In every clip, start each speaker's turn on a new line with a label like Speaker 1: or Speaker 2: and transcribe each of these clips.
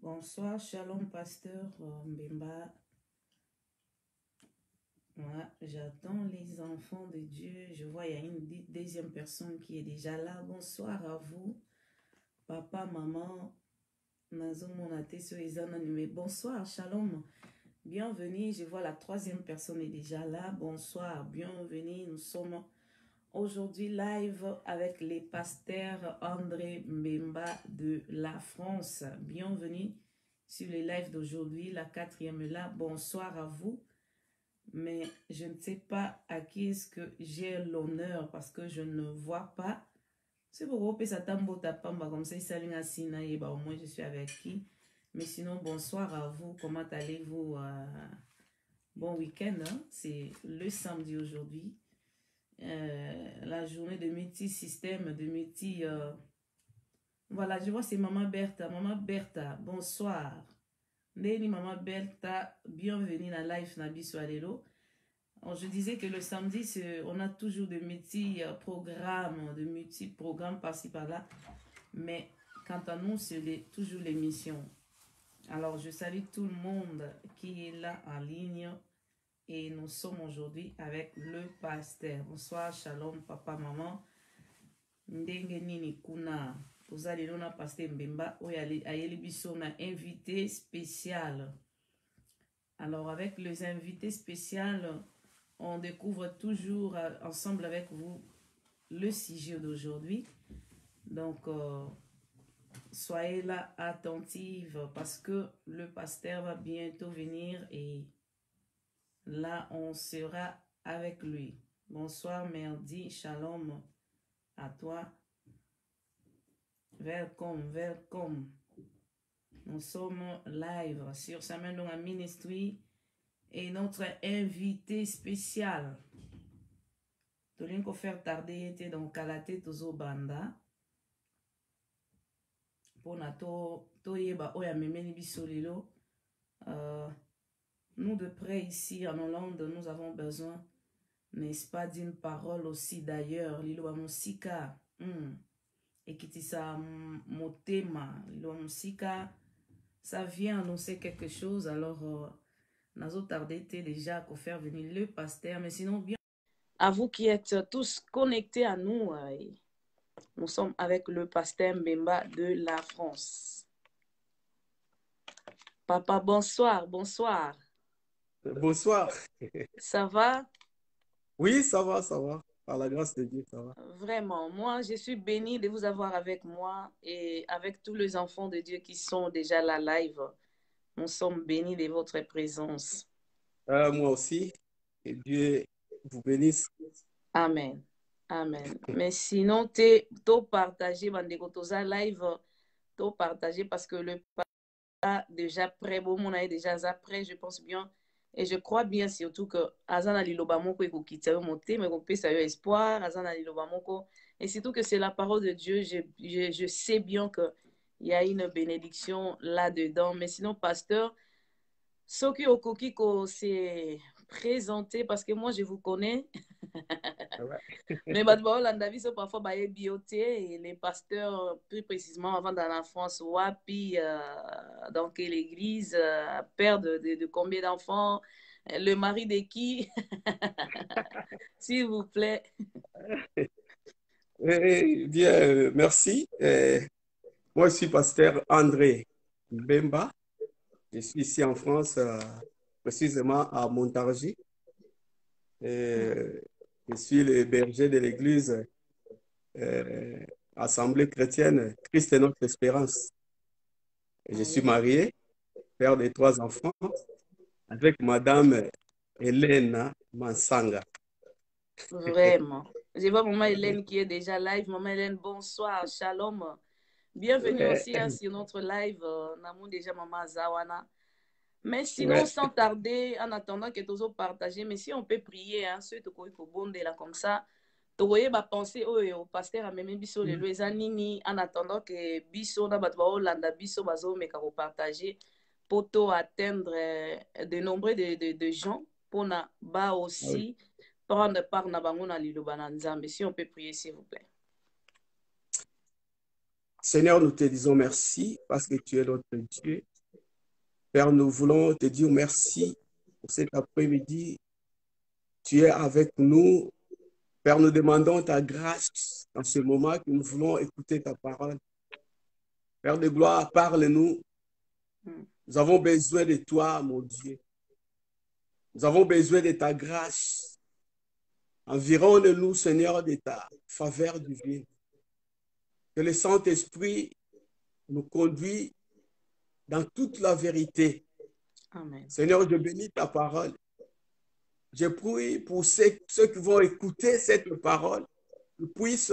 Speaker 1: Bonsoir, shalom, pasteur Mbemba. Moi, j'attends les enfants de Dieu. Je vois, il y a une deuxième personne qui est déjà là. Bonsoir à vous, papa, maman. Bonsoir, shalom. Bienvenue. Je vois la troisième personne est déjà là. Bonsoir, bienvenue. Nous sommes aujourd'hui live avec les pasteurs André Mbemba de la France. Bienvenue sur les lives d'aujourd'hui, la quatrième est là. Bonsoir à vous. Mais je ne sais pas à qui est-ce que j'ai l'honneur parce que je ne vois pas. C'est pour ça comme ça, au moins je suis avec qui. Mais sinon, bonsoir à vous. Comment allez-vous? Bon week-end, hein? C'est le samedi aujourd'hui. La journée de multi-système, de multi... Voilà, je vois c'est Maman Bertha. Maman Bertha, bonsoir. Neni Maman Bertha, bienvenue dans Life Nabiso Alelo. Je disais que le samedi, on a toujours de multi-programmes par-ci par-là. Mais quant à nous, c'est toujours l'émission. Alors, je salue tout le monde qui est là en ligne. Et nous sommes aujourd'hui avec le pasteur. Bonsoir, shalom, papa, maman. Ndenge nini kuna. Vous allez nous pasteur Mbemba. Ayeli biso na invité spécial. Alors, avec les invités spéciaux, on découvre toujours ensemble avec vous le sujet d'aujourd'hui. Donc, soyez là attentifs parce que le pasteur va bientôt venir et là, on sera avec lui. Bonsoir, merci, shalom à toi. Welcome, welcome. Nous sommes live sur Samendonga Ministry et notre invité spécial. Tolinko faire tarder était donc Kalate Tozo Banda. Pour nato toyeba oya memeni bisolilo. Nous de près ici en Hollande, nous avons besoin, n'est-ce pas, d'une parole aussi d'ailleurs. Lilo musika. Et qui dit ça motema. Lilo musika. Ça vient annoncer quelque chose. Alors, nazo tardé était déjà pour faire venir le pasteur. Mais sinon, bien. À vous qui êtes tous connectés à nous, nous sommes avec le pasteur Mbemba de la France. Papa, bonsoir, bonsoir.
Speaker 2: Bonsoir.
Speaker 1: Ça va?
Speaker 2: Oui, ça va, ça va. Par la grâce de Dieu, ça va.
Speaker 1: Vraiment, moi, je suis bénie de vous avoir avec moi et avec tous les enfants de Dieu qui sont déjà là live. Nous sommes bénis de votre présence.
Speaker 2: Moi aussi. Et Dieu vous bénisse.
Speaker 1: Amen. Amen. Mais sinon, to partager, bandeko, toza live, to partager parce que le pas déjà prêt, bon, mon est déjà prêt, je pense bien. Et je crois bien surtout que Azana Liloba Moko et Kokita monter, mais qu'on peut ça espoir, Azana Liloba Moko. Et surtout que c'est la parole de Dieu, je sais bien qu'il y a une bénédiction là-dedans. Mais sinon, pasteur, Soki Okokiko s'est présenté parce que moi je vous connais.
Speaker 2: Ouais.
Speaker 1: Mais parfois bioté et les pasteurs plus précisément avant dans la France wapi dans quelle église père de combien d'enfants le mari de qui s'il vous plaît.
Speaker 2: Bien, merci. Moi, je suis pasteur André Mbemba. Je suis ici en France, précisément à Montargis. Je suis le berger de l'église Assemblée chrétienne Christ est notre espérance. Je suis marié, père de 3 enfants, avec madame Hélène Mansanga.
Speaker 1: Vraiment. Je vois maman Hélène qui est déjà live. Maman Hélène, bonsoir, shalom. Bienvenue aussi sur notre live. Namou déjà maman Zawana. Mais sinon, sans tarder, en attendant que tous partager, mais si on peut prier, hein, ceux qui ont bondé là comme ça, tu voyez, penser au pasteur a même biso le loezanini, en attendant que biso na batba olanda biso bazo meka ko partager pour atteindre de nombreux de gens pour na ba aussi prendre part na bango na liloba na nzambe. Si on peut prier s'il vous plaît.
Speaker 2: Seigneur, nous te disons merci parce que tu es notre Dieu. Père, nous voulons te dire merci pour cet après-midi. Tu es avec nous. Père, nous demandons ta grâce dans ce moment que nous voulons écouter ta parole. Père de gloire, parle-nous. Nous avons besoin de toi, mon Dieu. Nous avons besoin de ta grâce. Environne-nous, Seigneur, de ta faveur divine. Que le Saint-Esprit nous conduise dans toute la vérité.
Speaker 1: Amen.
Speaker 2: Seigneur, je bénis ta parole. Je prie pour ceux qui vont écouter cette parole, qu'ils puissent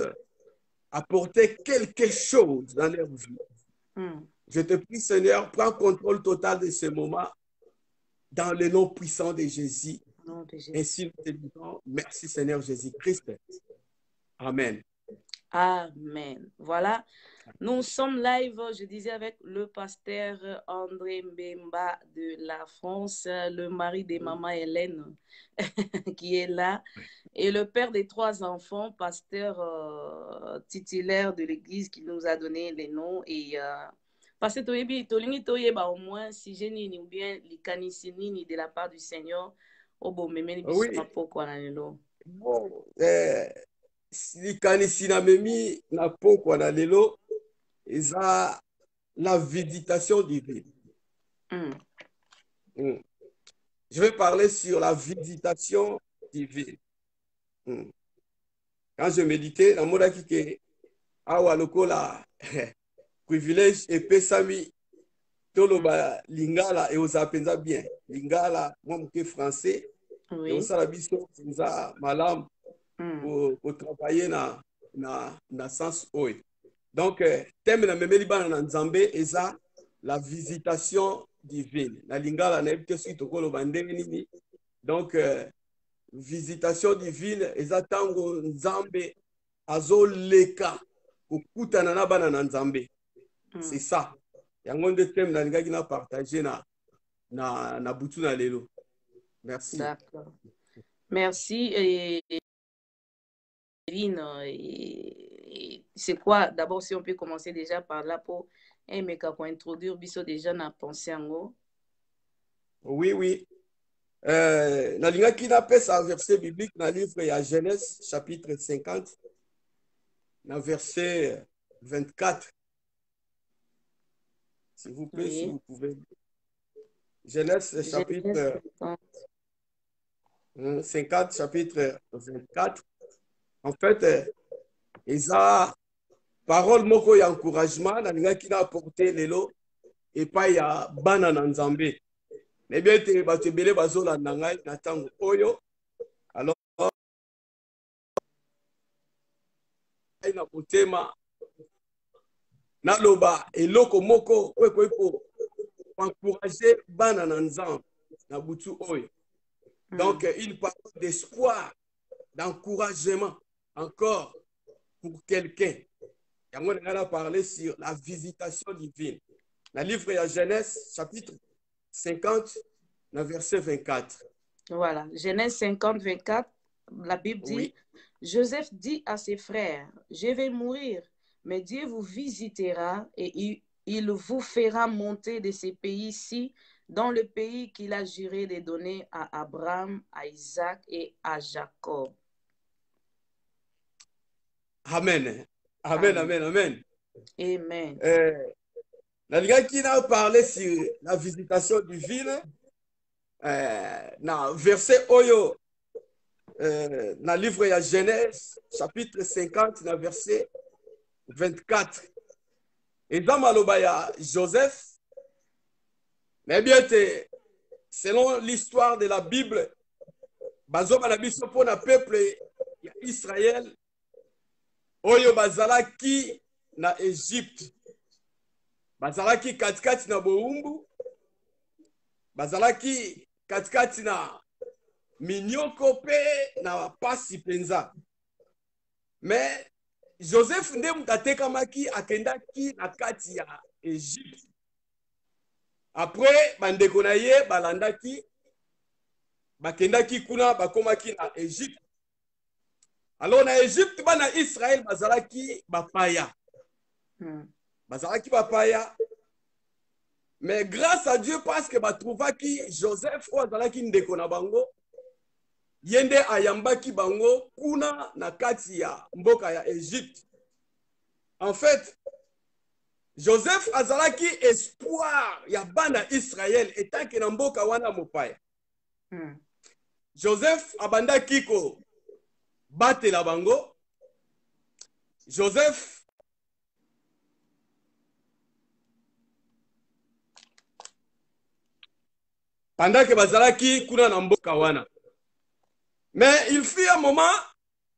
Speaker 2: apporter quelque chose dans leur vie. Je te prie, Seigneur, prends contrôle total de ce moment dans le nom puissant de Jésus. Ainsi nous te disons, merci Seigneur Jésus-Christ. Amen.
Speaker 1: Amen. Voilà, nous sommes live, je disais, avec le pasteur André Mbemba de la France, le mari de maman Hélène qui est là, et le père des 3 enfants, pasteur titulaire de l'église qui nous a donné les noms. Et parce que au moins si j'ai ni ou bien les canisini de la part du Seigneur, au bon mémé
Speaker 2: Oui. Bon, likanisi na memi na pokwa na lelo eza la visitation divine. Je vais parler sur la visitation divine. Quand je méditais, dans mon ke awa lokola privilège epesami toloba lingala et oza penza bien. Lingala moi moke français et osala biso penza malam pour travailler na sens oyo. Donc thème na memeli bana na Nzambe eza la visitation divine. Na lingala na ebite soki tokoloba ndenge nini. Donc visitation divine eza tango Nzambe azoleka kokutana na bana na Nzambe. C'est ça. Yango nde thème na lingaki na partager na butu na lelo. Merci.
Speaker 1: D'accord. Merci. C'est quoi, d'abord, si on peut commencer déjà par là pour introduire biso déjà na pensée en haut.
Speaker 2: Oui. Nalingaki na pesa verset biblique dans le livre de Genèse chapitre 50 na verset 24. S'il vous plaît, si vous pouvez. Genèse chapitre 50, chapitre 24. En fait, eza parole moko ya encouragement nalingaki na apporter lelo epai ya bana na Nzambe. Mais bien te bato ebele bazolanda ngai na ntango oyo. Alors na motema naloba eloko moko oyo ekoki encourager bana na Nzambe na butu oyo. Donc une parole d'espoir, d'encouragement encore pour quelqu'un. Et on a parlé sur la visitation divine. Dans le livre de Genèse, chapitre 50, verset 24.
Speaker 1: Voilà, Genèse 50, 24, la Bible dit, oui. Joseph dit à ses frères, je vais mourir, mais Dieu vous visitera et il vous fera monter de ces pays-ci dans le pays qu'il a juré de donner à Abraham, à Isaac et à Jacob.
Speaker 2: Amen. Amen, amen, amen.
Speaker 1: Amen.
Speaker 2: La gars qui a parlé sur la visitation divine, dans verset Oyo, dans le livre de Genèse, chapitre 50, dans verset 24. Et dans Malobaya, Joseph, mais bien, selon l'histoire de la Bible, Bazoma na biso pour le peuple Israël, Oyo bazalaki na Égypte, bazalaki katikati na boumbu, bazalaki katikati na minyoko pe na pasi penza. Mais Joseph nde mutatekamaki akendaki na kati ya Égypte. Après bandeko na ye balandaki bakendaki kuna bakomaki na Égypte. Alors na Égypte bana Israël bazalaki bapaya. Bazalaki bapaya. Mais grâce à Dieu, parce que batrouvaki Joseph oyo azalaki ndeko na bango, yende ayambaki bango kuna na kati ya mboka ya Égypte. En fait, Joseph azalaki espoir ya bana Israël etanke na mboka wana mopaya. Joseph abandaki ko batela bango. Joseph pendant que bazalaki kuna na mboka wana. Mais il fut un moment,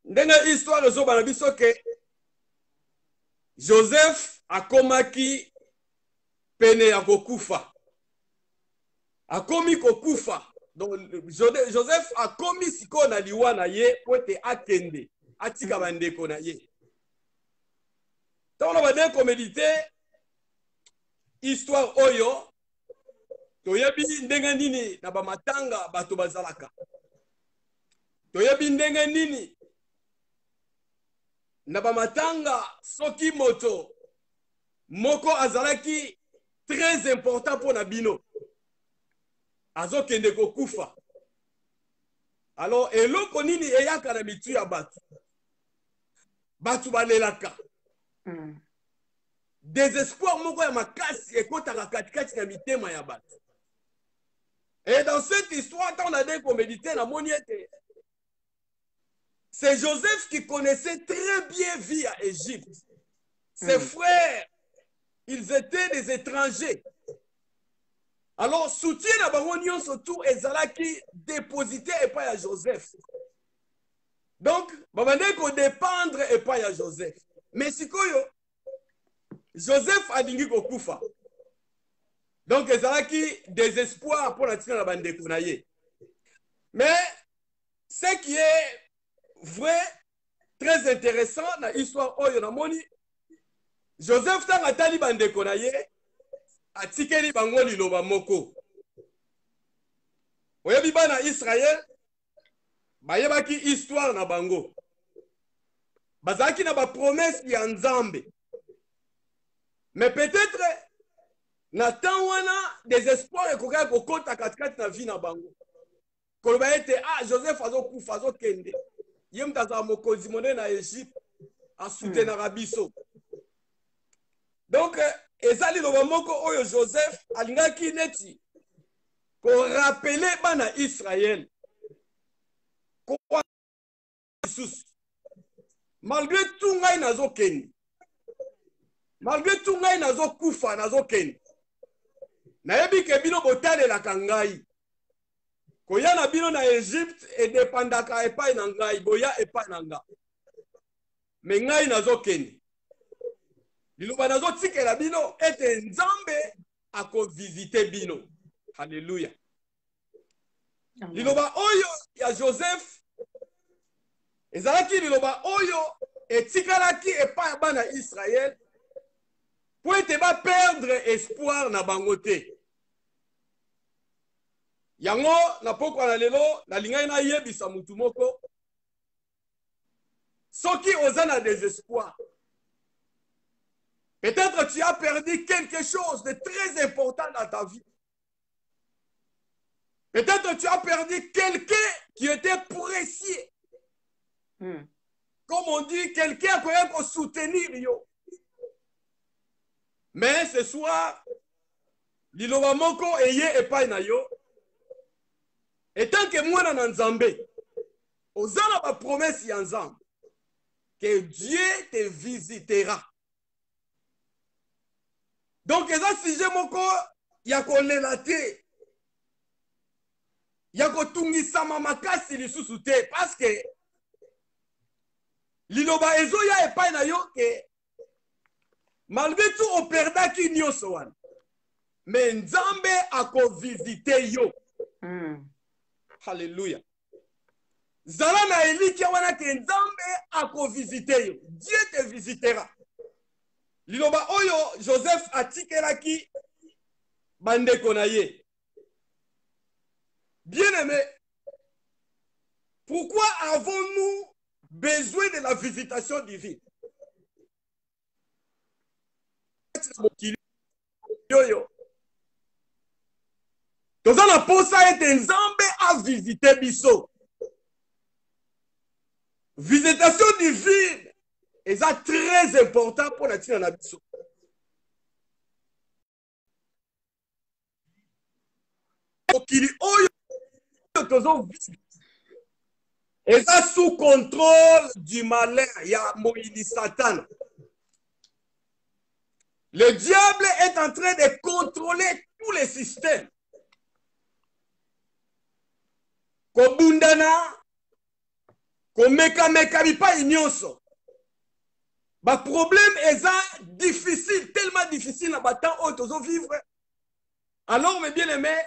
Speaker 2: ndenge histoire ezoba na biso ke Joseph akomaki pene ya kokufa. Akomi kokufa. Donc Joseph akomi siko na liwa na ye po ete akende atika bandeko na ye. Ntango bade komédite histoire oyo toyebi ndenge nini na bamatanga bato bazalaka. Toyebi ndenge nini na bamatanga soki moto moko azalaki très important pour na bino azokende kokufa. Alors eloko nini eyaka na mitu ya bato bato balelaka. Désespoir moko ya makasi ekotaka katikati na mitema ya bato. Et dans cette histoire, quand on a dit qu'on méditait, c'est Joseph qui connaissait très bien vie à Égypte. Ses frères, ils étaient des étrangers. Alors, soutien à Baronion surtout, Ezalaki déposité et pas à Joseph. Donc, Babane qu'on dépendre et pas à Joseph. Mais si Joseph a dit qu'on koufa. Donc, Ezalaki désespoir pour la tirée de la bande de Kounaye. Mais, ce qui est vrai, très intéressant dans l'histoire Oyo Namoni, Joseph Tang atali bande de Kounaye, a tikeli bango liloba moko. Oyebi bana Israël, bayebaki histoire na bango. Bazaki na ba promesse ya Nzambe. Mais peut-être, na temps wana désespoir ekoka kokota katikati na vie na bango. Koloba ete Joseph azokufa azokende. Ye mutaza mokonzi monene na Égypte asoutenaka biso. Donc ezali loba moko oyo Joseph alingaki neti ko rappeler bana Israël. Ko Jesus. Malgré tout ngai nazokende. Malgré tout ngai nazokufa nazokende. Nayebi ke bino botalelaka ngai. Koya na bino na Égypte et dépendaka epai na ngai, boya epai na nga. Mais ngai nazokende. Liloba nazotikela bino ete Nzambe ako visiter bino. Alléluia. Liloba oyo ya Joseph ezalaki liloba oyo etikalaki epai bana Israël pour ete ba perdre espoir na bango te. Yango na pokwa na lelo na lingai na yebisa mutu moko soki ozana désespoir. Peut-être tu as perdu quelque chose de très important dans ta vie. Peut-être tu as perdu quelqu'un qui était précieux. Comme on dit, quelqu'un qui a soutenir yo. Mais ce soir, liloba moko eye epai na yo. Et tant que moi na Nzambe, ozala ba promesse ya Nzambe que Dieu te visitera. Donc eza sujet moko ya kolela te. Ya kotungisama makasi lisusu te parce que liloba ezoya epai na yo ke malgré tout on perdaki nyonso wana. Mais Nzambe ako visiter yo. Alléluia. Zala na elikia wana ke Nzambe ako visiter yo. Dieu te visitera. Liloba oyo Joseph atikelaki bandeko na ye. Bien-aimé, pourquoi avons-nous besoin de la visitation divine? toza na posa ete nzambe avisite biso. Visitation divine est très important pour la tina na biso. Okili oyo tozo est sous contrôle du malin, il y a Moïse Satan. Le diable est en train de contrôler tous les systèmes. Kobundana, komeka bipa inyonso. Ba problème est difficile, tellement difficile na batan oyo tozo vivre. Alors mes bien-aimés,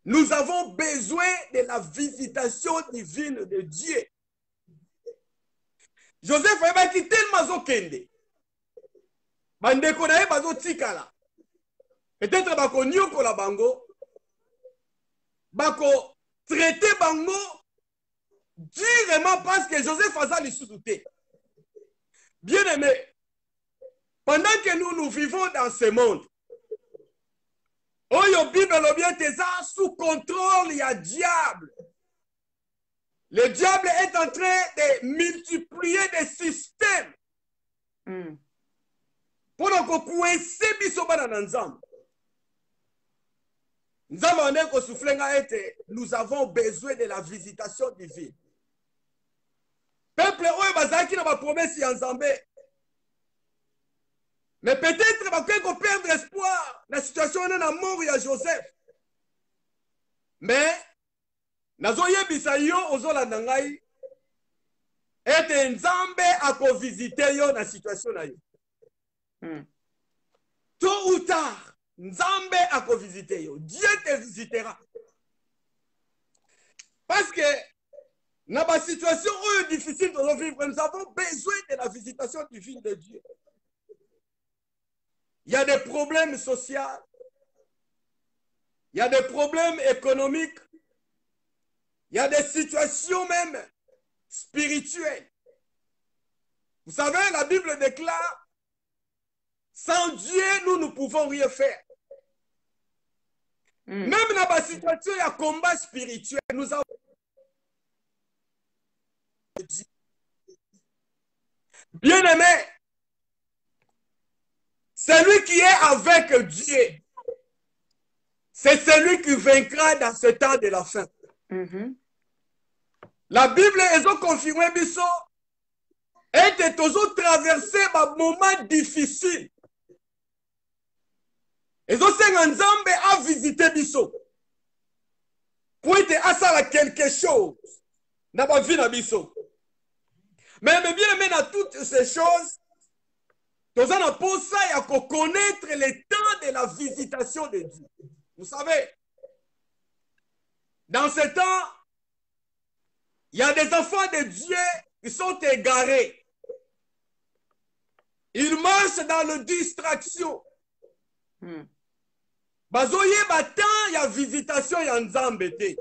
Speaker 2: nous avons besoin de la visitation divine de Dieu. Joseph ayebaki tellement azokende. Bandeko na ye bazotikala. Peut-être bako nyokola bango. Bako traiter bango durement parce que Joseph aza lisusu te. Bien aimé, pendant que nous vivons dans ce monde, Oyo Bible bien teza sous contrôle, il y a diable. Le diable est en train de multiplier des systèmes. Pour que biso bana na nzambe. Nzambe ane ko soufflenga ete, nous avons besoin de la visitation divine. Peuple oyo bazaki na ba promesse ya nzambe. Mais peut-être qu'on perdre espoir la situation est dans mort ya Joseph. Mais nazo yebisa yo ozolanda ngai ete nzambe ako visiter yo na situation na yo. Tôt ou tard, nzambe ako visiter yo. Dieu te visitera. Parce que dans la situation difficile de vivre, nous avons besoin de la visitation divine de Dieu. Il y a des problèmes sociaux, il y a des problèmes économiques, il y a des situations même spirituelles. Vous savez, la Bible déclare, sans Dieu, nous ne pouvons rien faire. Même dans la situation, il y a un combat spirituel. Nous avons bien aimé, celui qui est avec Dieu, c'est celui qui vaincra dans ce temps de la fin. La Bible est confirmée, biso, et toujours traversé un moment difficile. Et Nzambe a visité biso. Pour être à quelque chose. N'a pas vu na biso. Mais bien aimé dans toutes ces choses, nous allons pour ça, il y a qu'à connaître le temps de la visitation de Dieu. Vous savez, dans ce temps, il y a des enfants de Dieu qui sont égarés. Ils marchent dans la distraction. Bazoye batan, il y a visitation, il y a nzambe te.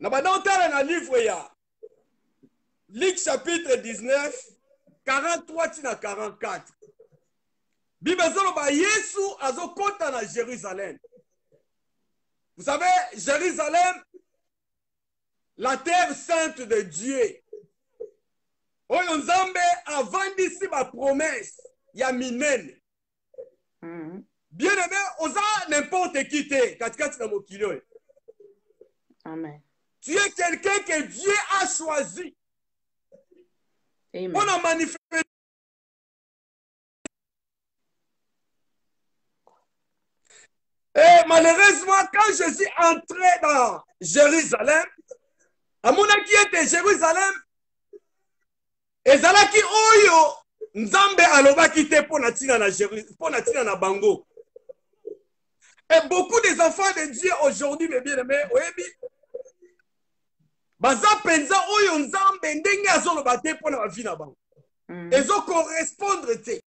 Speaker 2: Na badantala na livre ya Luc chapitre 19, 43 tina 44. Bible zoloba Yesu azokota na Jérusalem. Vous savez, Jérusalem, la terre sainte de Dieu. Oyo nzambe avandisi ba promesse ya minene. Bien aimé, oza n'importe qui te katikati na mokili oyo.
Speaker 1: Amen.
Speaker 2: Tu es quelqu'un que Dieu a choisi.
Speaker 1: Amen.
Speaker 2: On a manifesté. Et malheureusement, quand Jésus entrait dans Jérusalem, à mon avis, était Jérusalem, et Zalaki Oyo, Nzambe alobaki te pour natina na Jérusalem, pour natina na Bango. Et beaucoup des enfants de Dieu aujourd'hui, mes bien-aimés, oyebi, baza penza oyo Nzambe ndenge azoloba te pour na vie na bango. Ezo correspondre te.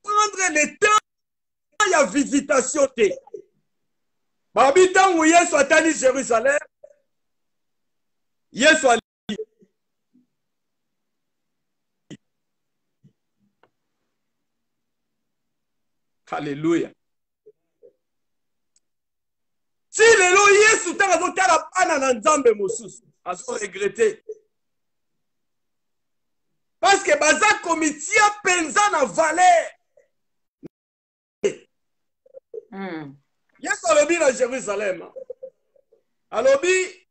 Speaker 2: Prendre le temps ya visitation te. Babi tangu Yesu atani Jérusalem, Yesu ali. Alléluia. Si lelo Yesu tanga zotala bana na nzambe mosusu azo regretter. Parce que baza komitia penza na valeur. Yesu alobi na Jérusalem. Alobi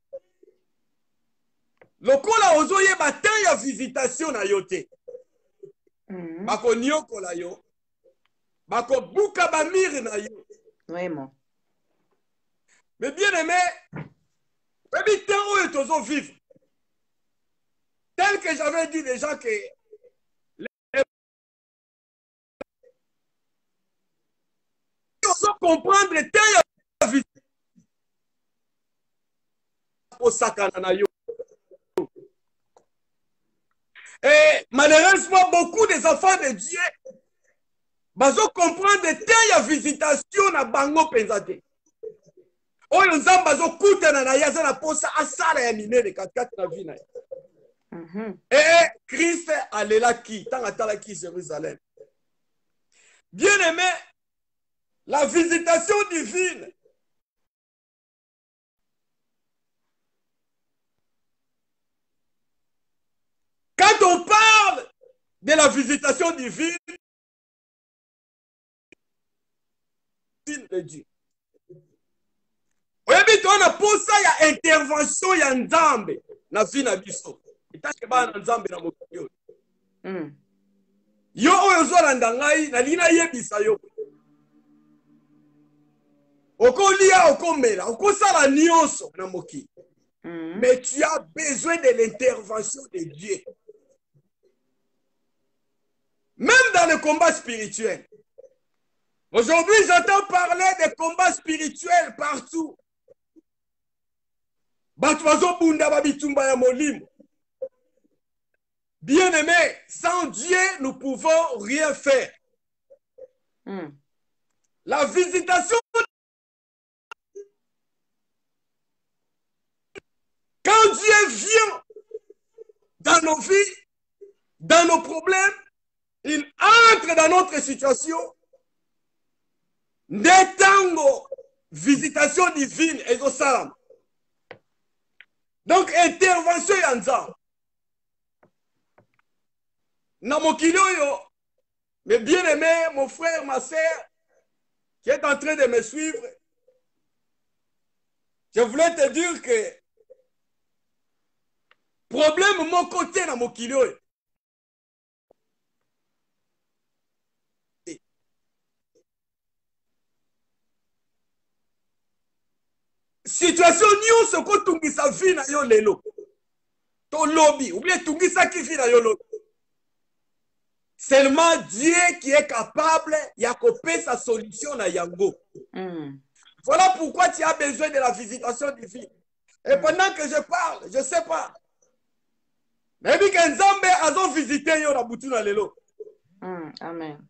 Speaker 2: lokola ozoyeba temps ya visitation na yo te. Bako nyokola yo. Bako buka ba mire na yo.
Speaker 1: Vraiment.
Speaker 2: Mais bien aimé, baby temps où est toujours vivre. Tel que j'avais dit déjà que on doit comprendre temps ya visitation au sakana na yo. Et malheureusement, beaucoup des enfants de Dieu bazo comprendre temps ya visitation na bango penzate. Oyo nzambe bazo kutana na yaza na posa asala ya minene katikati na vie na ye. Et Christ alelaki tant atalaki Jérusalem. Bien aimé, la visitation divine quand on parle de la visitation divine de Dieu. Oyebi to na posa ya intervention ya nzambe na vie na biso. Itake ba na nzambe na mokili. Yo oyo zolanda ngai na lina yebisa yo. Okolia okomela, okosala nyonso na mokili. Mais tu as besoin de l'intervention de Dieu. Même dans le combat spirituel. Aujourd'hui, j'entends parler de combats spirituels partout. Bien aimé, sans Dieu, nous pouvons rien faire. La visitation, quand Dieu vient dans nos vies, dans nos problèmes, il entre dans notre situation. Netango, visitation divine et au salam. Donc, intervention yanza. Namokilio, mais bien aimé, mon frère, ma sœur, qui est en train de me suivre, je voulais te dire que problème mon côté dans mon kilo. Situation nyonso ko tungisa vie na yo lelo. To lobby, ou bien tungisa ki vie na yo lobby. Seulement Dieu qui est capable ya kope sa solution na yango. Voilà pourquoi tu as besoin de la visitation divine. Et pendant que je parle, je sais pas. Mais bien que Nzambe azo visiter yo na butu na lelo.
Speaker 1: Amen.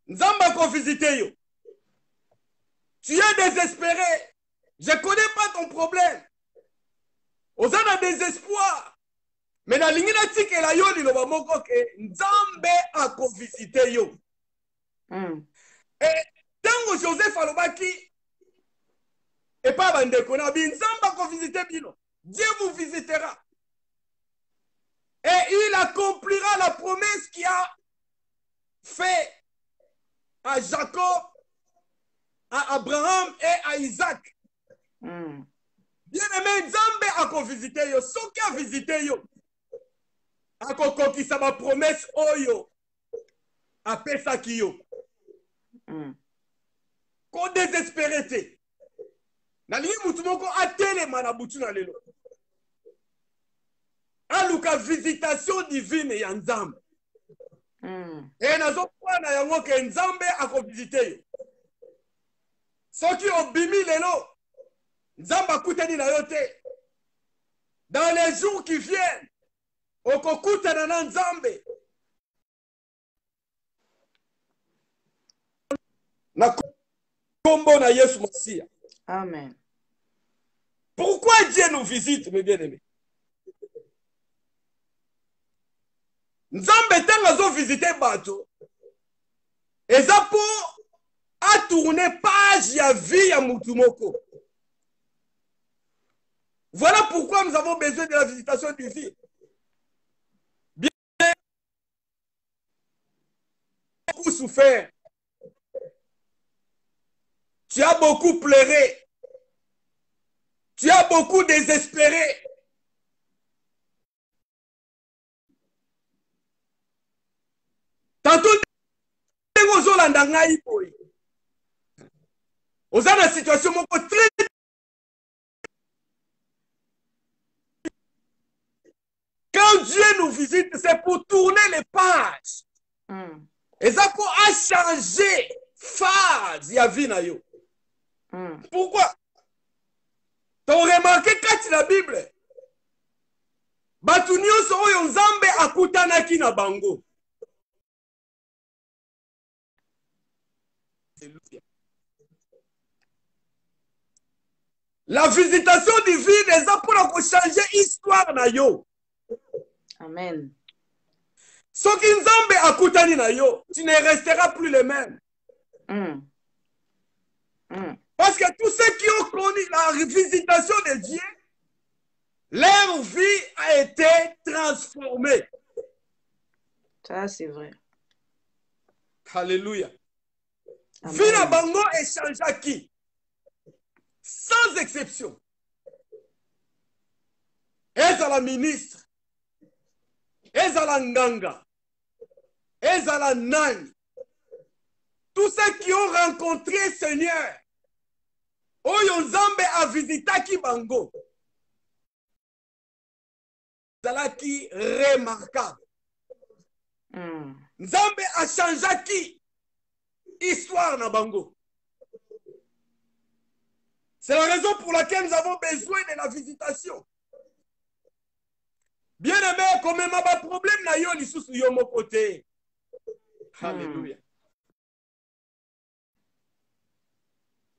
Speaker 2: Nzambe ko visiter yo. Tu es désespéré. Je ne connais pas ton problème. Aux gens de désespoir. Mais dans l'ingénieur tique la yo li loba moko ke Nzambe a ko visiter yo. Et tango Joseph alobaki et pas bande kona bi Nzambe a ko visiter bino. Dieu vous visitera. Et il accomplira la promesse qu'il a fait à Jacob, à Abraham et à Isaac. Bien aimé, Nzambe a ko visiter yo, soki a visiter yo. A ko kokisa ba promesse oyo. A pesa ki yo. Ko désespéré te. Na li mutu moko atelema na butu na lelo. Aluka visitation divine ya Nzambe. Et nazo na yango ke Nzambe a ko visiter yo. Soki obimi lelo. Nzamba kutani na yote. Dans les jours qui viennent, okokutana na Nzambe. Na kombo na Yesu Masia.
Speaker 1: Amen.
Speaker 2: Pourquoi Dieu nous visite, mes bien-aimés? Nzambe tanga zo visiter bato. Eza pour a tourné page ya vie ya mutumoko. Voilà pourquoi nous avons besoin de la visitation divine. Bien, beaucoup souffert. Tu as beaucoup pleuré. Tu as beaucoup désespéré. Tantôt, on a une situation très. Quand Dieu nous visite, c'est pour tourner les pages. Et ça pour changer phase ya vie na yo. Pourquoi? Tu as remarqué quand la Bible, batu nyonso oyo Nzambe akutanaki na bango. La visitation divine est là pour changer l'histoire na yo.
Speaker 1: Amen.
Speaker 2: Ce qui Nzambe akutani na yo, tu ne resteras plus le même. Parce que tous ceux qui ont connu la visitation de Dieu, leur vie a été transformée.
Speaker 1: Ça, c'est vrai.
Speaker 2: Alléluia. Vie na bango échange à qui? Sans exception. Ezala ministre, ezala nganga, ezala nani. Tous ceux qui ont rencontré Seigneur, oyo Nzambe a visité ki bango. Zalaki remarquable. Nzambe a changé qui histoire na bango. C'est la raison pour laquelle nous avons besoin de la visitation. Bien aimé, comme même pas problème na yo lisusu yo mon côté. Alléluia.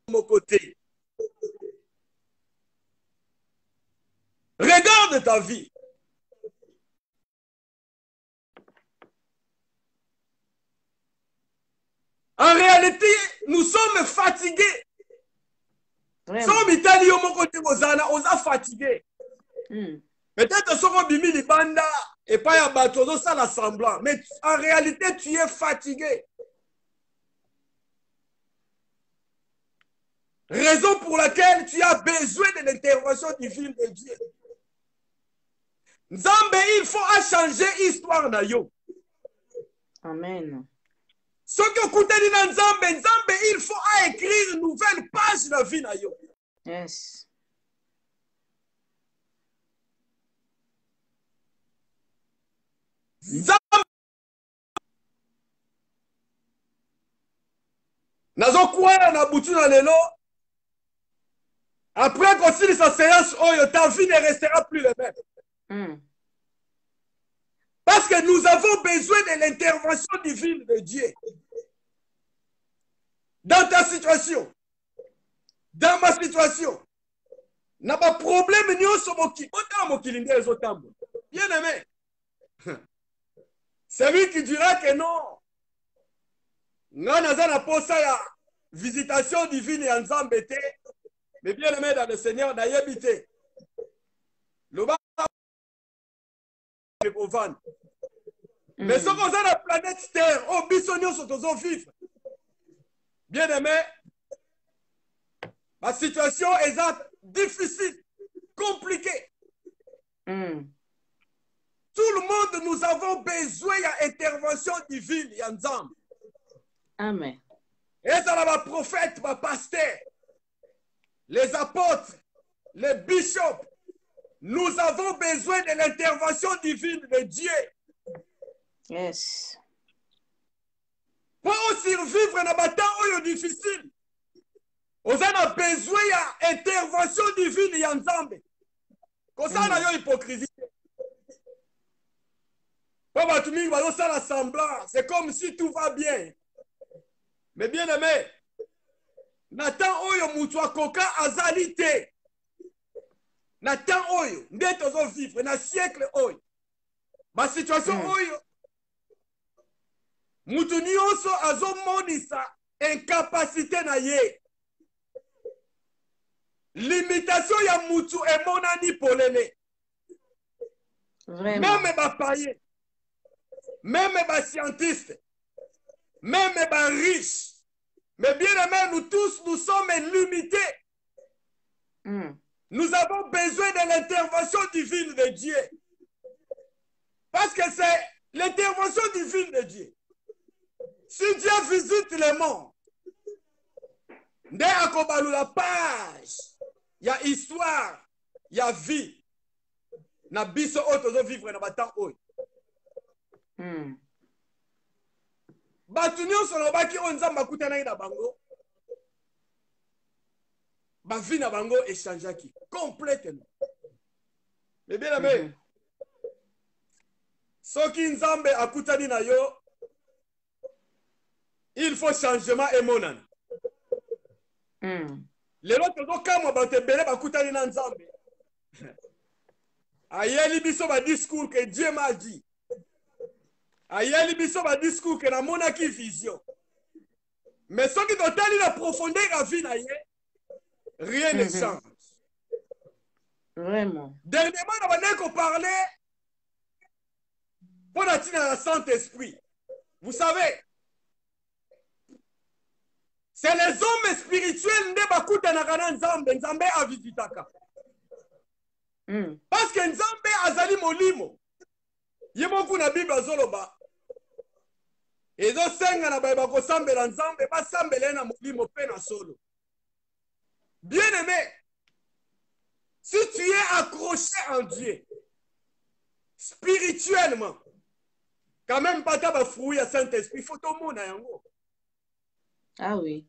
Speaker 2: Mon côté. Regarde ta vie. En réalité, nous sommes fatigués. Sommes Italie au mon côté on a fatigué. Peut-être qu'on bimi li banda et pas ya bateau ça l'assemblant, mais en réalité tu es fatigué. Raison pour laquelle tu as besoin de l'intervention divine de Dieu. Nzambe, il faut changer l'histoire na yo.
Speaker 1: Amen.
Speaker 2: Ce que écoutez dans Nzambe, il faut écrire une nouvelle page de la vie na yo.
Speaker 1: Yes.
Speaker 2: Nzambe nazo kuana na butu na lelo. Après qu'on signe sa séance, ta vie ne restera plus le même. Parce que nous avons besoin de l'intervention divine de Dieu. Dans ta situation, dans ma situation, n'a pas de problème, bien aimé. C'est lui qui dira que non. Nous avons la visitation divine et ensemble. Mais bien aimé dans le Seigneur, n'a habité. Le bas est pour vendre. Mais ce qu'on a la planète Terre, au bissonnion sont aux vivre. Bien aimé, ma situation est difficile, compliquée. Tout le monde, nous avons besoin d'intervention divine, ensemble.
Speaker 1: Amen.
Speaker 2: Et ça, les prophètes, les pasteurs, les apôtres, les bishops, nous avons besoin de l'intervention divine de Dieu.
Speaker 1: Yes.
Speaker 2: Pour survivre dans les temps difficiles, on a besoin d'intervention divine ensemble. Comme ça, on a une hypocrisie. C'est comme si tout va bien. Mais bien aimé, Nathan Oyo Moutoua Koka Azalité. Nathan Oyo, n'est pas vivre dans le siècle Oyo. Ma situation Oyo, Moutounioso Azo Monisa, incapacité na ye. Limitation ya mutu emonani polele.
Speaker 1: Vraiment.
Speaker 2: Même ba païen, même ba scientiste, même ba riche. Mais bien aimé, nous tous, nous sommes limités. Nous avons besoin de l'intervention divine de Dieu. Parce que c'est l'intervention divine de Dieu. Si Dieu visite le monde, dès à la page, il y a histoire, il y a vie. Na biso otozo vivre na batang oy. Batu nyonso na baki o nzamba kutana na bango. Ba vie na bango échangeaki complètement. Mais bien aimé, soki nzambe akutani na yo, il faut changement et monana. Lelo tozo kama bato bele bakutani na nzambe. Ayeli biso ba discours que Dieu m'a dit. Ayeli biso ba discours que na monaki vision. Mais soki totali la profondeur la vie na ye, rien ne change.
Speaker 1: Vraiment.
Speaker 2: Dernièrement, on a parlé pour la Saint-Esprit. Vous savez, c'est les hommes spirituels qui ont Nzambe a visitaka. Parce que Nzambe azali molimo. Yemoku na Bible azoloba. Ezo senga na ba ko sambela Nzambe ba sambela na molimo pe na solo. Bien aimé, si tu es accroché en Dieu, spirituellement, quand même pas ta fruit à Saint-Esprit, il faut tout le monde.
Speaker 1: Ah oui.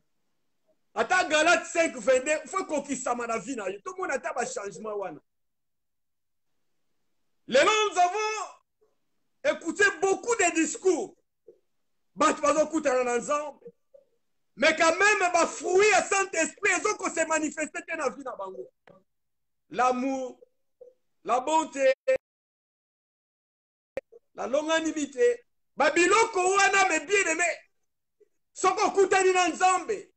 Speaker 2: Attends, Galates 5, 22, il faut qu'on quitte ça dans la vie. Tout le monde a un changement. Les nous avons écouté beaucoup de discours. Mais quand même, les fruits à Saint-Esprit, ils ont se manifesté dans la vie. L'amour, la bonté, la longanimité. Babiloko wana me bien aimé. Soko kutani na Nzambe.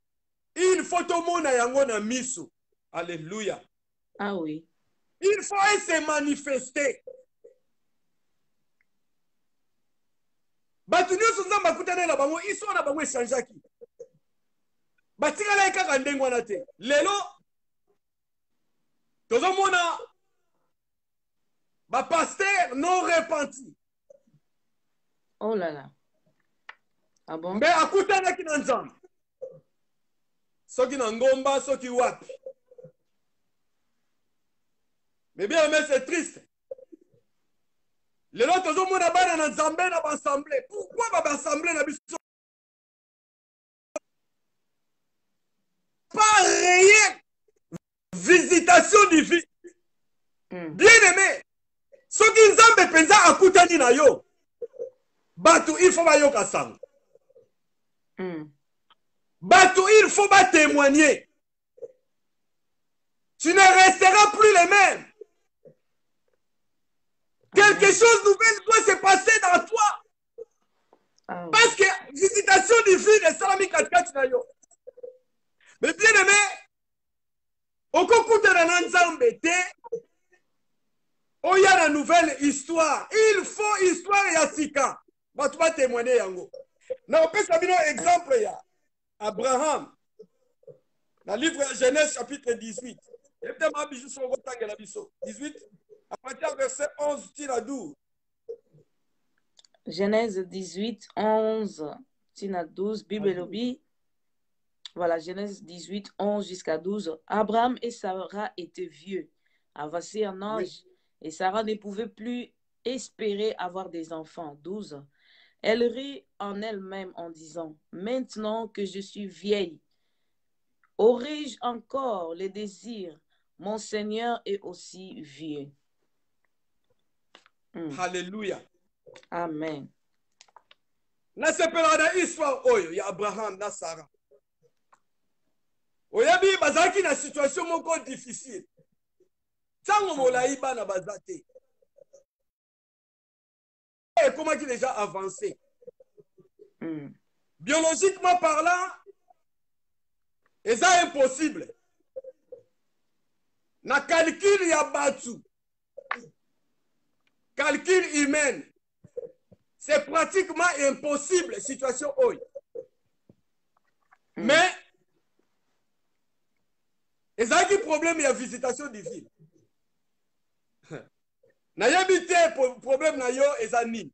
Speaker 2: Il faut tout le monde yango na miso. Alléluia.
Speaker 1: Ah oui.
Speaker 2: Il faut se manifester. Batu nyonso Nzambe akutana na bango, iso na bango échangeaki. Batikala kaka ndenge wana te. Lelo tozomona ba pasteur non repenti.
Speaker 1: Oh là là. Ah bon?
Speaker 2: Mais akutana ki na Nzambe. Soki na ngomba, soki wapi. Mais bien aimé, c'est triste. Les autres ont na bana na Nzambe na assemblée. Pourquoi ba assemblée na biso? Pas réelle visitation divine. Bien aimé, soki Nzambe penza akutani na yo. Batu il faut ba yoka sang. Batu il faut ba témoigner. Tu ne resteras plus le même. Quelque chose de nouvel doit se passer dans toi. Parce que visitation divine est salami 4 na yo. Mais bien aimé, okokuta na Nzambe te, oya na nouvelle histoire. Il faut histoire ya sika. Batu ba témoigner yango. Na opesa bino exemple ya Abraham. Dans le livre de Genèse chapitre 18. Évidemment, bijou sur le temps la biso. 18, à partir du verset 11 à 12.
Speaker 1: Genèse 18, 11 à 12, Bible Lobby. Voilà, Genèse 18, 11 jusqu'à 12. Abraham et Sarah étaient vieux, avancés en âge, oui. Et Sarah ne pouvait plus espérer avoir des enfants. 12. Elle rit en elle-même en disant, maintenant que je suis vieille, aurais-je encore le désir? Mon Seigneur est aussi vieux.
Speaker 2: Alléluia.
Speaker 1: Amen.
Speaker 2: Na sepelada histoire oyo ya Abraham na Sarah. Oyabi bazaki na situation moko difficile. Tango molai bana bazate. Et comment qui déjà avancé? Biologiquement parlant, Et ça est impossible. Na calcul ya batu. Calcul humain. C'est pratiquement impossible, situation oy. Mais, et ça qui problème, il y a visitation divine. Na yabité problème na yo et ça ni.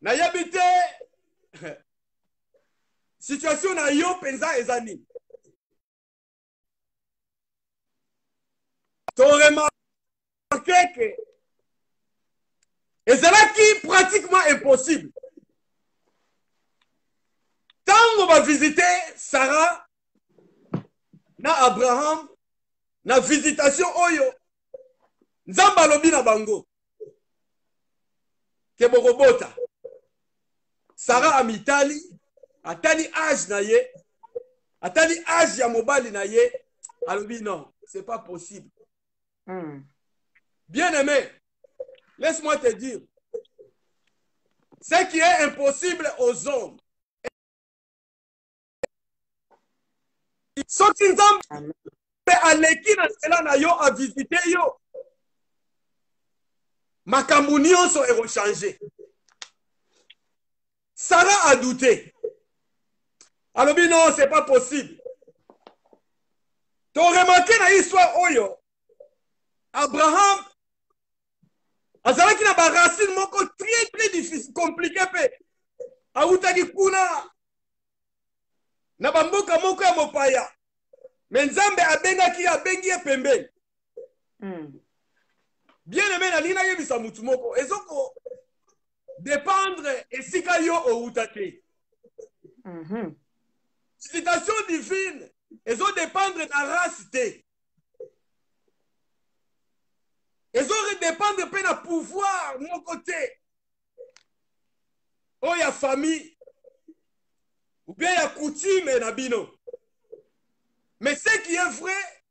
Speaker 2: Na yabité situation na yo penza et ça ni. Tu aurais remarqué que et c'est là qui pratiquement impossible. Tant on va visiter Sarah, na Abraham, na visitation oyo, nzamba lobi na bango. Ke bokobota. Sarah amitali, atali âge na ye, atali âge ya mobali na ye, alobi non, c'est pas possible. Bien aimé, laisse-moi te dire, ce qui est impossible aux hommes, soki nzambe aleki na nzela na yo a visite yo, makambo nyonso ekochange. Sarah a douté. Alobi non, c'est pas possible. Tu as remarqué dans l'histoire oyo, Abraham azalaki na ba racine moko très difficile, compliqué pe. Autaki kuna na bamboka moko ya mopaya. Mais Nzambe abengi ye pembeni. Bien aimé na lina yebisa mutu moko, ezoko dépendre esika yo outake. Citation divine, ezo dépendre na race te. Ezo dépendre pe na pouvoir mon côté. O ya famille ou bien ya coutume na bino. Mais ce qui est vrai,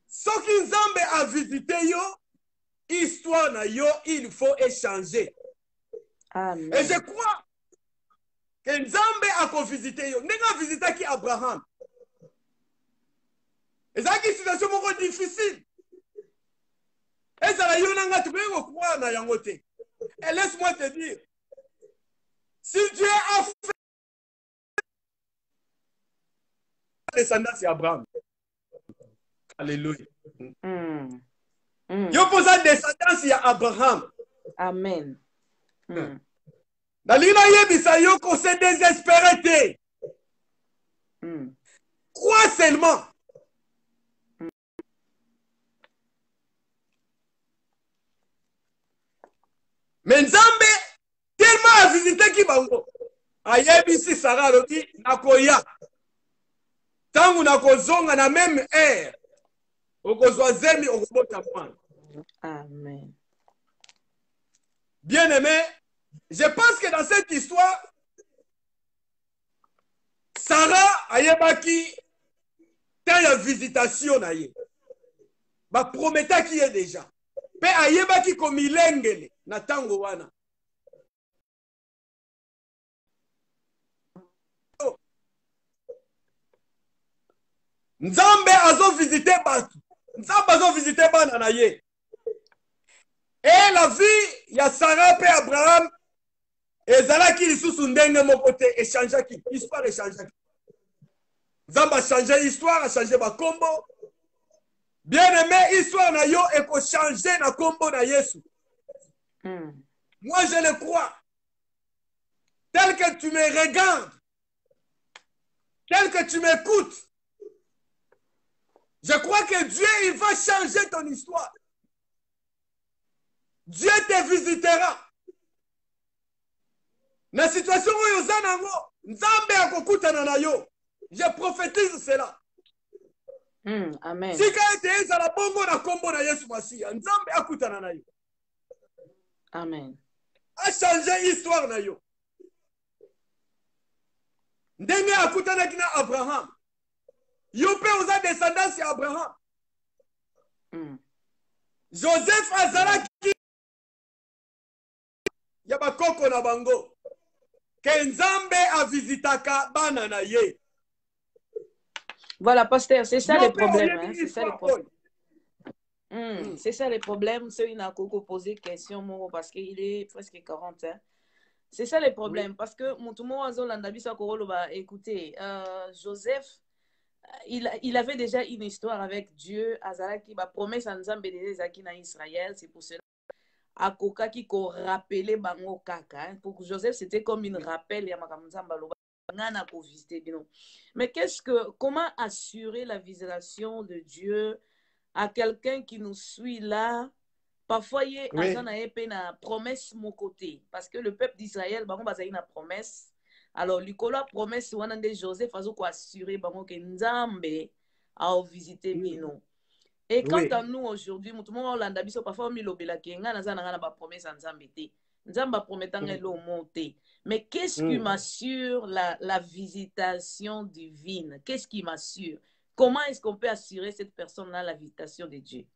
Speaker 2: ce qui Nzambe a visité yo, histoire na yo, il faut échanger.
Speaker 1: Amen.
Speaker 2: Et je crois que Nzambe a visité yo. N'est-ce pas visité qui Abraham? Et ça qui situation moko difficile. Et ça la yo nanga tu peux croire na yangote. Et laisse-moi te dire, si Dieu a fait descendance d'Abraham. Alléluia. Yo posa descendance d'Abraham.
Speaker 1: Amen.
Speaker 2: Dalila yebisa yo ko se désespéré te. Crois seulement. Mais Nzambe tellement a visité ki bango. Ayebisi Sarah loki nakoya. Tangu nakozonga na même air. Okozwa zemi okobota mwana.
Speaker 1: Amen.
Speaker 2: Bien aimé, je pense que dans cette histoire, Sarah ayebaki tant ya visitation na ye. Ba prometa qui est déjà. Pe ayebaki komilengele na tango wana. Nzambe azo visiter batu. Nzambe azo visiter bana na ye. Et la vie ya Sarah pe Abraham ezalaki lisusu ndenge moko te, échangeaki, histoire échangeaki. Nzambe a changé histoire, a changé ba kombo. Bien aimé, histoire na yo eko changer na kombo na Yesu. Moi je le crois. Tel que tu me regardes, tel que tu m'écoutes, je crois que Dieu il va changer ton histoire. Dieu te visitera. Na situation où yo zanango, Nzambe akokutana na yo. Je prophétise cela.
Speaker 1: Amen.
Speaker 2: Si ka ete ezala bongo na kombo na Yesu Masiya, Nzambe akutana na yo.
Speaker 1: Amen.
Speaker 2: A changer histoire na yo. Ndenge akutanaki na Abraham. Yo pe oza descendance ya Abraham. Joseph azalaki ya bakoko na bango. ke nzambe avisitaka bana na ye.
Speaker 1: Voilà, pasteur, c'est ça le problème.
Speaker 2: Hein?
Speaker 1: C'est ça le problème. C'est ça le problème. C'est une akoko poser question parce qu'il est presque 40 ans. C'est ça le problème. Parce que écoutez, Joseph, il avait déjà une histoire avec Dieu. Azalaki, ba promesse en Nzambe de na Israël. C'est pour cela. Akoka qui rappelait bango kaka. Pour Joseph, c'était comme une rappel. Mais comment assurer la visitation de Dieu à quelqu'un qui nous suit là? Parfois, il y a une promesse mon côté. Parce que le peuple d'Israël, il y a une promesse. Alors, la promesse de Joseph, il faut assurer que Nzambe a visité Bino. Et quant à nous aujourd'hui, parfois, on a promesse à Nzambe. Nzamba promettant monter. Mais qu'est-ce qui m'assure la visitation divine? Qu'est-ce qui m'assure? Comment est-ce qu'on peut assurer cette personne-là la visitation de Dieu?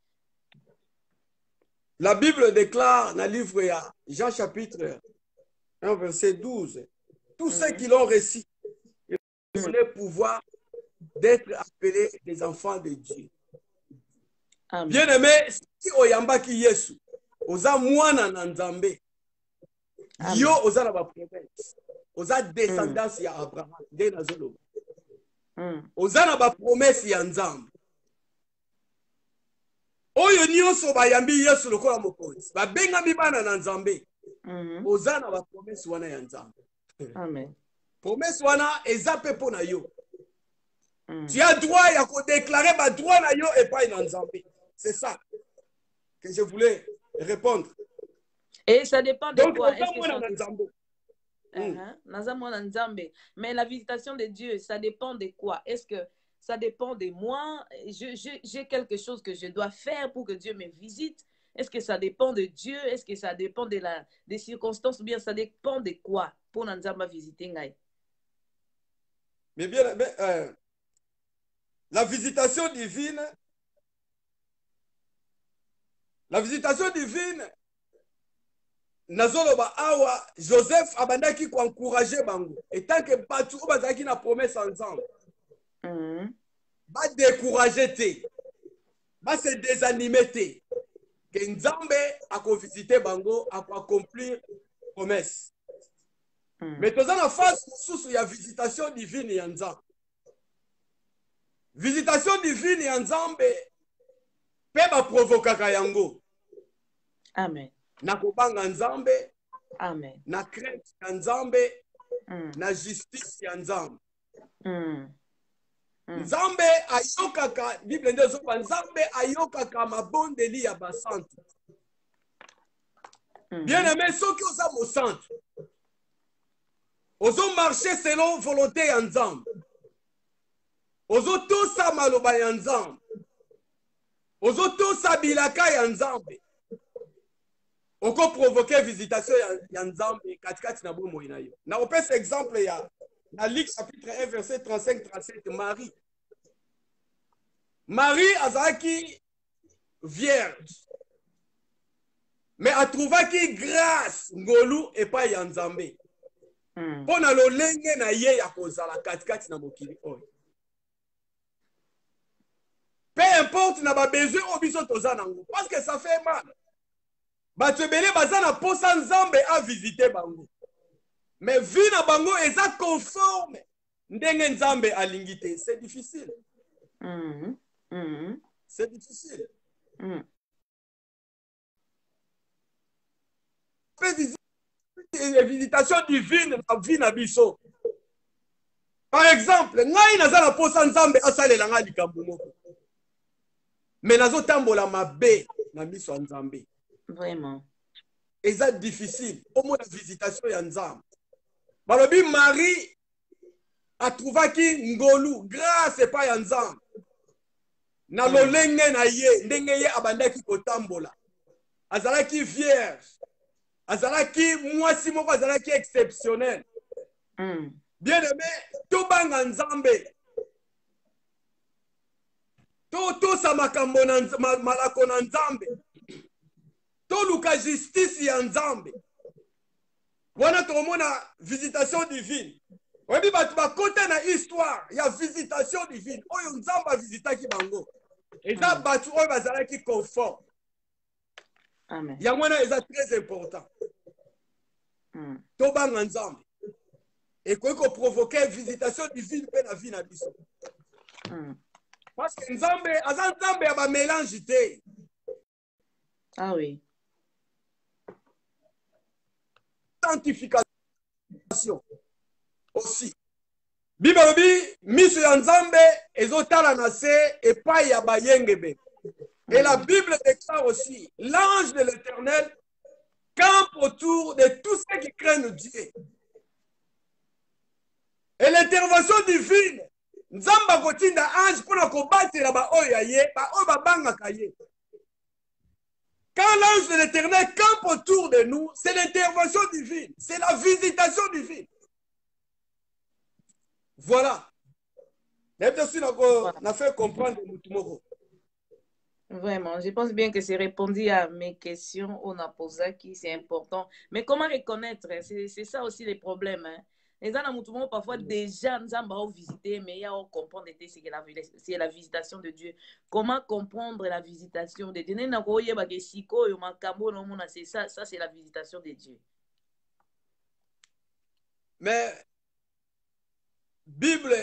Speaker 2: La Bible déclare dans le livre Jean chapitre 1 verset 12, tous ceux qui l'ont reçu ont le pouvoir d'être appelés des enfants de Dieu. Bien-aimé, si oyamba ki Yesu, oza mwana na Nzambe. Yo oza na ba promesse. Oza descendance ya Abraham, de nazolo. Oza na ba promesse ya Nzambe. Oyo nyonso bayambi Yesu lokola mokonzi. Ba benga bana na Nzambe. Oza na ba promesse wana ya Nzambe.
Speaker 1: Amen.
Speaker 2: Promesse wana eza pe po na yo. Tu as droit ya ko déclarer ba droit na yo et pas na Nzambe. C'est ça que je voulais répondre.
Speaker 1: Et ça dépend de
Speaker 2: donc,
Speaker 1: quoi? Mais la visitation de Dieu, ça dépend de quoi? Est-ce que ça dépend de moi? J'ai quelque chose que je dois faire pour que Dieu me visite? Est-ce que ça dépend de Dieu? Est-ce que ça dépend des circonstances? Ou bien ça dépend de quoi pour Nzamba visiter?
Speaker 2: Mais bien, la visitation divine, nazoloba awa Joseph abandaki ko encourager bango et tant que batu bazaki na promesse ensemble ba décourager te ba se désanimer te que Nzambe ako visiter bango ako accomplir promesse mais toza na phase sous ya visitation divine ya Nzambe. Visitation divine ya Nzambe pe ba provokaka yango.
Speaker 1: Amen.
Speaker 2: Na kobanga Nzambe.
Speaker 1: Amen.
Speaker 2: Na crainte ya Nzambe. Na justice ya Nzambe. Nzambe ayokaka, Bible nde zoba Nzambe ayokaka mabondeli ya basantu. Bien aimé, soki oza mosantu, ozo marcher selon volonté ya Nzambe. Ozo tosa maloba ya Nzambe. Ozo tosa bilaka ya Nzambe. Oko provoquer visitation ya Nzambe katikati na bomoi na yo. Na opesa exemple ya na Luc chapitre 1 verset 35-37 Marie azaki vierge. Mais a trouvaki grâce ngolu epai ya Nzambe. Pona lolenge na ye ya kozala katikati na mokili oyo. Peu importe na ba besoin obiso toza nango parce que ça fait mal. Batu ebele baza na posa Nzambe a visiter bango. Mais vie na bango eza conforme ndenge Nzambe alingi te. C'est difficile. C'est difficile. Visitation divine na vie na biso. Par exemple, ngai naza na posa Nzambe asalela nga likambo moko. Mais nazo tambola mabe na miso ya Nzambe.
Speaker 1: Vraiment.
Speaker 2: Et c'est difficile. Au moins la visitation ya Nzambe. Balobi Marie a trouvé ki ngolu grâce pa ya Nzambe. Na lolenge na ye, ndenge ye abandaki kotambola. Azalaki vierge. Azalaki mwasi moko azalaki exceptionnel. Bien aimé, to banga Nzambe. To sa makambo na malako na Nzambe. To luka justice ya Nzambe. wana tomona visitation divine oyebi bato bakota na histoire ya visitation divine oyo nzambe avisitaki bango eza bato oyo bazalaki confort.
Speaker 1: Amen.
Speaker 2: yango wana eza très important tobanga nzambe ekoki koprovoke visitation divine mpe na vie na biso parce que nzambe aza nzambe ya bamélange te.
Speaker 1: Ah oui.
Speaker 2: Sanctification aussi. Bible lobi miso ya nzambe ezotala na se epai ya bayengebe. Et la Bible déclare aussi l'ange de l'Éternel campe autour de tous ceux qui craignent Dieu. Et l'intervention divine nzamba kotinda ange mpona kobatela baoyo ya ye baoyo babangaka ye. Quand l'ange de l'Éternel campe autour de nous, c'est l'intervention divine, c'est la visitation divine. Voilà. On fait comprendre Mutumoko.
Speaker 1: Vraiment, je pense bien que c'est répondu à mes questions. On a posé qui c'est important. Mais comment reconnaître? C'est ça aussi les problèmes. Hein? Les gens parfois déjà nous avons visité, mais il y a à comprendre c'est la visitation de Dieu. Comment comprendre la visitation de Dieu? C'est ça c'est la visitation de Dieu.
Speaker 2: Mais Bible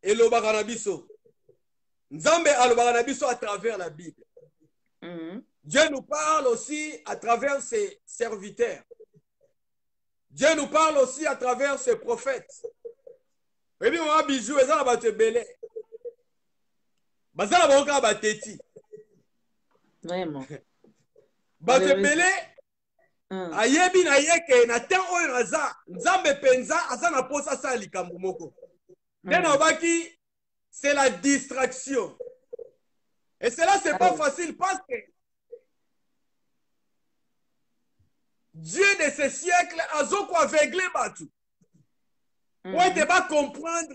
Speaker 2: et le Baranabiso, Nzambe alobaka na biso à travers la Bible. Dieu nous parle aussi à travers ses serviteurs. Dieu nous parle aussi à travers ses prophètes. Et puis, on a bijou, et ça, on va te belé. Bazala baoka bateti.
Speaker 1: Vraiment.
Speaker 2: Bate belé. Ayebi na yeke na ten oyo naza. Nzambe penza asa na posa sa likambo moko. Nena obaki, c'est la distraction. Et cela, c'est pas facile parce que Dieu de ce siècle a zoko aveuglé batu. Ouais, tu vas comprendre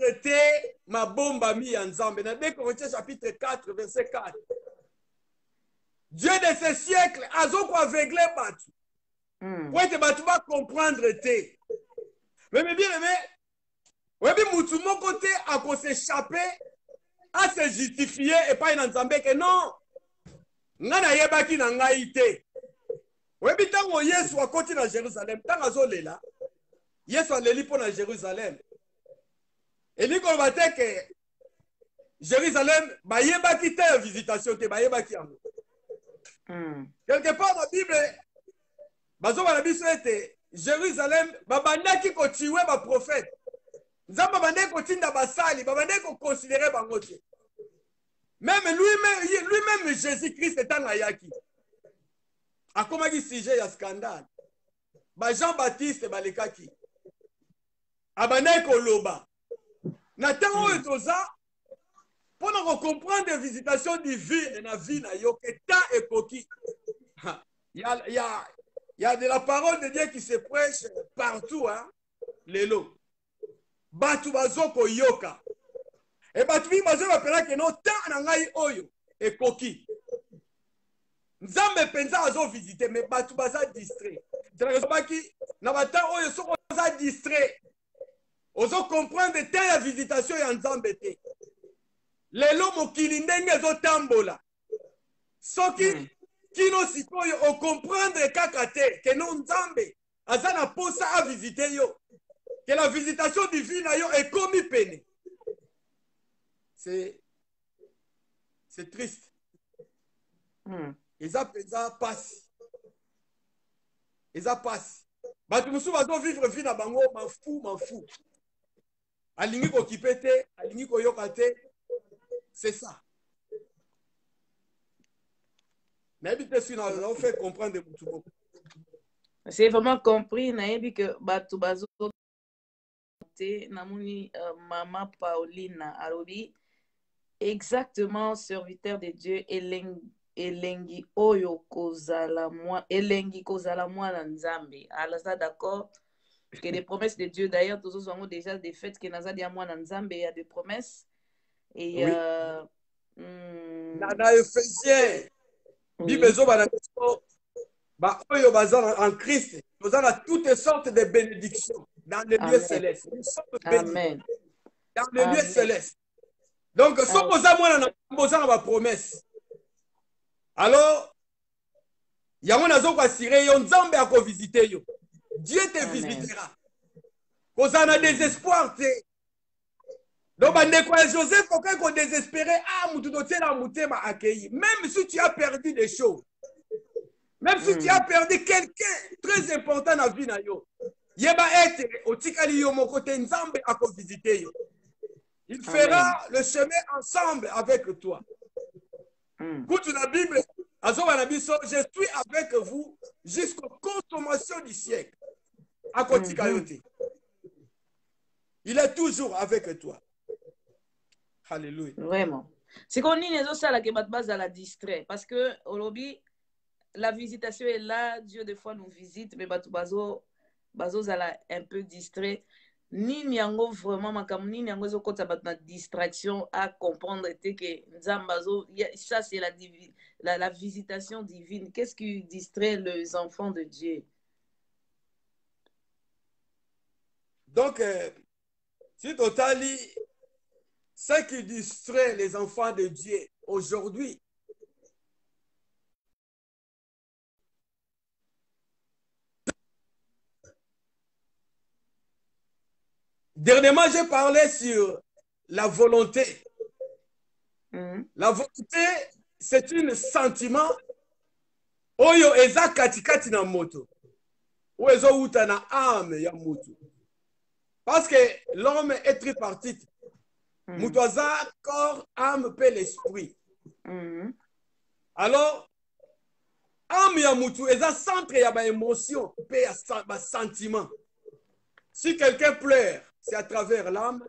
Speaker 2: ma bomba mi en Nzambe. Dans 2 Corinthiens chapitre 4, verset 4. Dieu de ce siècle a zoko aveuglé batu. Ouais, tu vas comprendre Mais bien aimé, ouais, bien mutu mon côté à s'échapper, à se justifier et pas en Nzambe que non. Ngana yebaki na ngai te. Webi tango Yesu akoti na Jérusalem, tango azolela, Yesu aleli po na Jérusalem. Eli koloba te ke Jérusalem bayebaki te ya visitation te, bayebaki yango. Quelque part dans la Bible, bazoba na biso ete Jérusalem babandaki kotiwe ba prophète. Nzambe babandaki kotinda basali, babandaki ko considérer bango te. Même lui-même Jésus-Christ est en ayaki. A comment il sujet ya scandale. Ba Jean-Baptiste balekaki. Abandaki koloba. Na tango etoza pour nous comprendre des visitations divines na vie na yo que tant ekoki. Il y a de la parole de Dieu qui se prêche partout hein. Lelo. Batu bazoko yoka. Et batu bi bazo bapela que no tant na ngai oyo ekoki. Nzambe penza azo visiter mais batu baza distrait. Trazobaki na bata oyo soko baza distrait. Ozo comprendre tant ya visitation ya Nzambe te. Lelo mokili ndenge ezo tambola. Soki kino sikoyo o comprendre kaka te que non Nzambe aza na posa a visiter yo. Que la visitation divine yo est commis pene. C'est triste. Eza peza passe. Eza passe. Batu musu bazo vivre vie na bango m'en fou. Alingi ko kipete, alingi ko yokate. C'est ça. N'habite si on fait comprendre beaucoup.
Speaker 1: C'est vraiment compris nayebi que batu bazo namuni Maman Pauline alobi exactement serviteur de Dieu elengi oyo kozala mwana Nzambe. Alors ça d'accord que les promesses de Dieu d'ailleurs tous ont déjà des faits que naza dia mwana Nzambe il y a des promesses et
Speaker 2: oui. Na Ephésiens Bible zo bana Bah, oyo baza en Christ, nous avons toutes sortes de bénédictions dans les lieux
Speaker 1: Amen.
Speaker 2: célestes. Nous sommes bénis
Speaker 1: Amen.
Speaker 2: dans les lieux
Speaker 1: Amen.
Speaker 2: célestes. Donc, si vous avez ma promesse, alors, il y a un azo qui assuré, il y a un Nzambe à visiter. Dieu te visitera. Vous avez désespoir. Donc, Joseph, faut qu'on désespéré. Ah, même si tu as perdu des choses, même si tu as perdu quelqu'un très important dans la vie, il fera le chemin ensemble avec toi. Écoute la Bible, je suis avec vous jusqu'aux consommations du siècle. Il est toujours avec toi. Alléluia.
Speaker 1: Vraiment. C'est qu'on dit que la distrait. Parce que au lobby, la visitation est là, Dieu des fois nous visite, mais bazo un peu distrait. Ni nyango vraiment makam ni nyango zo kota bat na distraction à comprendre que nzambazo ça c'est la visitation divine. Qu'est-ce qui distrait les enfants de Dieu?
Speaker 2: Donc si totali ce qui distrait les enfants de Dieu aujourd'hui, dernièrement, j'ai parlé sur la volonté. La volonté, c'est un sentiment. Oyo eza katikati na moto. Ou ezo uta na âme ya moto. Parce que l'homme est tripartite. Moto aza corps, âme, pe l'esprit. Alors, âme ya moto eza centre ya ba émotion, pe ya ba sentiment. Si quelqu'un pleure, c'est à travers l'âme.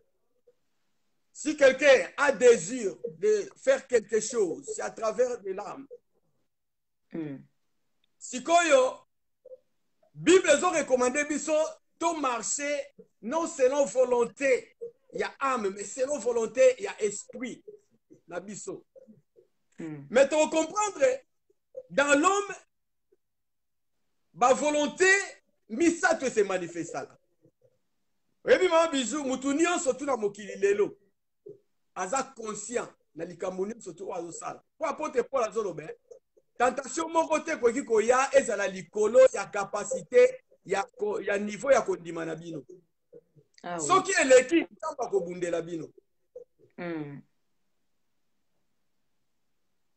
Speaker 2: Si quelqu'un a désir de faire quelque chose, c'est à travers de l'âme. Si koyo, Bible ont recommandé biso to marcher non selon volonté, il y a âme, mais selon volonté, il y a esprit. Na biso. Mais tu comprendre, dans l'homme, ma volonté, misa te se manifeste là. Et puis, ma bijou, moutounion surtout na mokili lelo. Aza conscient na likamoni surtout azo sala. Pour apporter Paul azolobe, tentation moko te ko kiko ya ezala likolo ya capacité ya niveau ya kondima na bino. Soki eleki tamba ko bundela bino.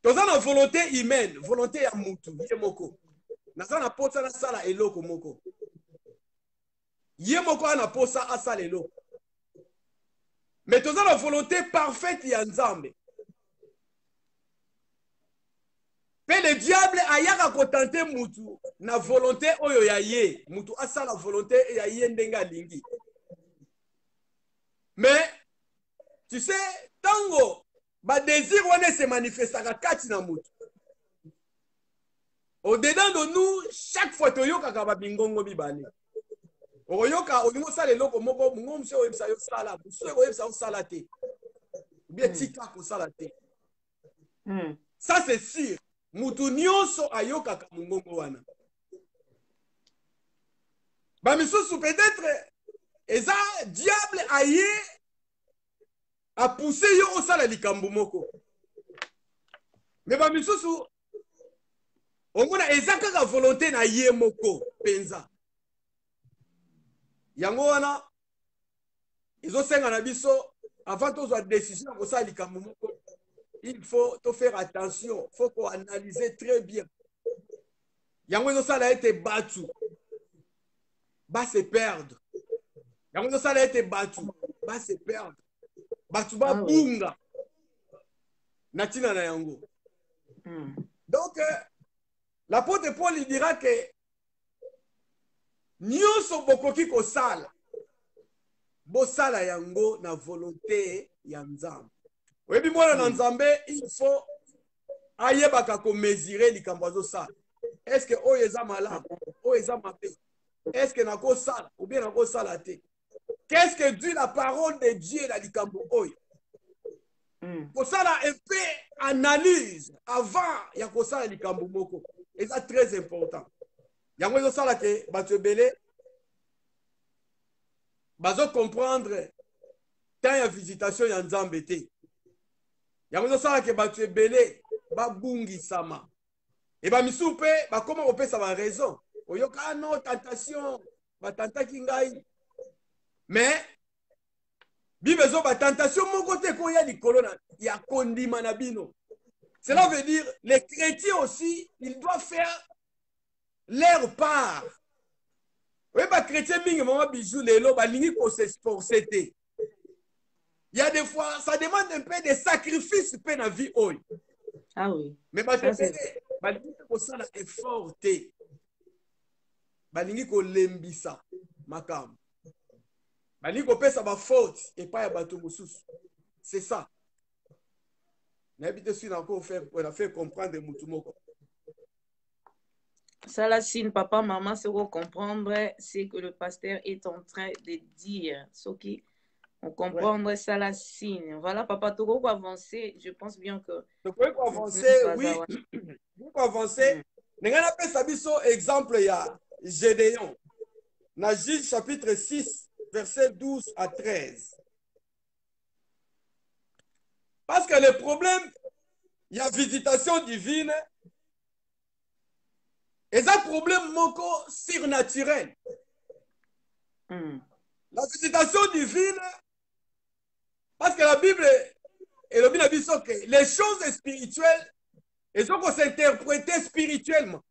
Speaker 2: Toza na volonté humaine, volonté ya mutu, ye moko. Naza na posa na sala eloko moko. Ye moko ana posa asala eloko. Mais toza la volonté parfaite ya Nzambe. Pe le diable ayaka kotante mutu na volonté oyo ya ye. Mutu asala volonté ya ye ndenga lingi. Mais tu sais, tango ba désir wana se manifestaka kati na mutu. Au-dedans de nous, chaque fois toyoka ka ba bingongo bibale. Oyoka olingo sala eloko moko ngomse oyebisa yo sala, buso oyebisa yo sala te. Bien tika ko sala te. Ça c'est sûr. Mutu nyonso ayoka ka mungongo wana. Ba misusu peut-être eza diable aye a poussé yo au sala likambo moko. Mais ba misusu omona eza kaka volonté na ye moko penza. Yango wana ezosenga na biso avant tozwa décision ko sala likambo moko. Il faut te faire attention, il faut qu'on analyse très bien. Yango ezosala ete batu ba se perdre. Yango ezosala ete batu ba se perdre. Batu ba bunga na tina na yango. Donc l'apôtre Paul il dira que nyonso bokoki kosala bosala yango na volonté ya Nzambe. Oyebi mwana na Nzambe il faut ayebaka ko mesurer likambo azosala. Est-ce que oyo eza malamu, oyo eza mabe? Est-ce que nako sala ou bien nako sala te? Qu'est-ce que dit la parole de Dieu la likambo oyo? Kosala un peu analyse avant ya kosala likambo moko. Et c'est très important. yango ezosala ke bato ebele bazocomprendre temps ya visitation ya nzambe te. Yango ezosala ke bato ebele babungisama. E bamisu mpe bakoma kopesa ba raison. Oyoka no tentation batantaki ngai. Mais Bible ezoba tentation moko te koya likolo ya kondima na bino. Cela veut dire les chrétiens aussi, ils doivent faire leur part. Oui, les chrétiens mingi mama bijou lelo balingi ko s'esforcer te. Il y a des fois, ça demande un peu de sacrifices pe na vie oy.
Speaker 1: Ah oui.
Speaker 2: Mais balingi ko sala effort te. Balingi ko lembisa makam. Balingi ko pesa ba faute et pas ya bato mosusu. C'est ça. N'habite sur encore faire, on a fait comprendre Moutoumoko.
Speaker 1: Ça, la signe, papa, maman, ce qu'on comprendre, c'est que le pasteur est en train de dire. Ce qui, on comprendre ça, la signe. Voilà, papa, tout va avancer. Je pense bien que.
Speaker 2: Donc, pour avancer, oui. Pour avancer, nous avons un exemple, il y a Gédéon. Dans Juge chapitre 6, verset 12 à 13. Parce que le problème, il y a visitation divine. Et ça, problème moko surnaturel. La visitation divine, parce que la Bible et le Bible dit que les choses spirituelles, elles ont s'interpréter spirituellement.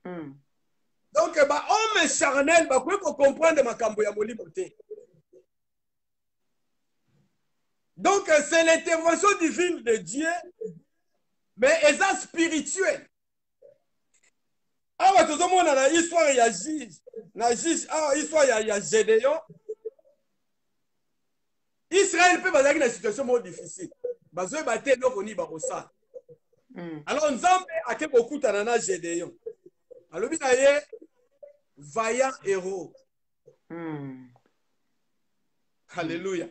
Speaker 2: Donc, homme charnel, bah, quoi comprendre ma cambo ya molimote. Donc, c'est l'intervention divine de Dieu, mais elles sont spirituelles. Ah, tout le monde a l'histoire, il y a Juge, histoire, il y a Gédéon. Israël peut passer dans une situation difficile. Parce que battre donc on y va au ça. Alors, Nzambe a que beaucoup de Gédéon. Alors, il y a vaillant héros. Alléluia.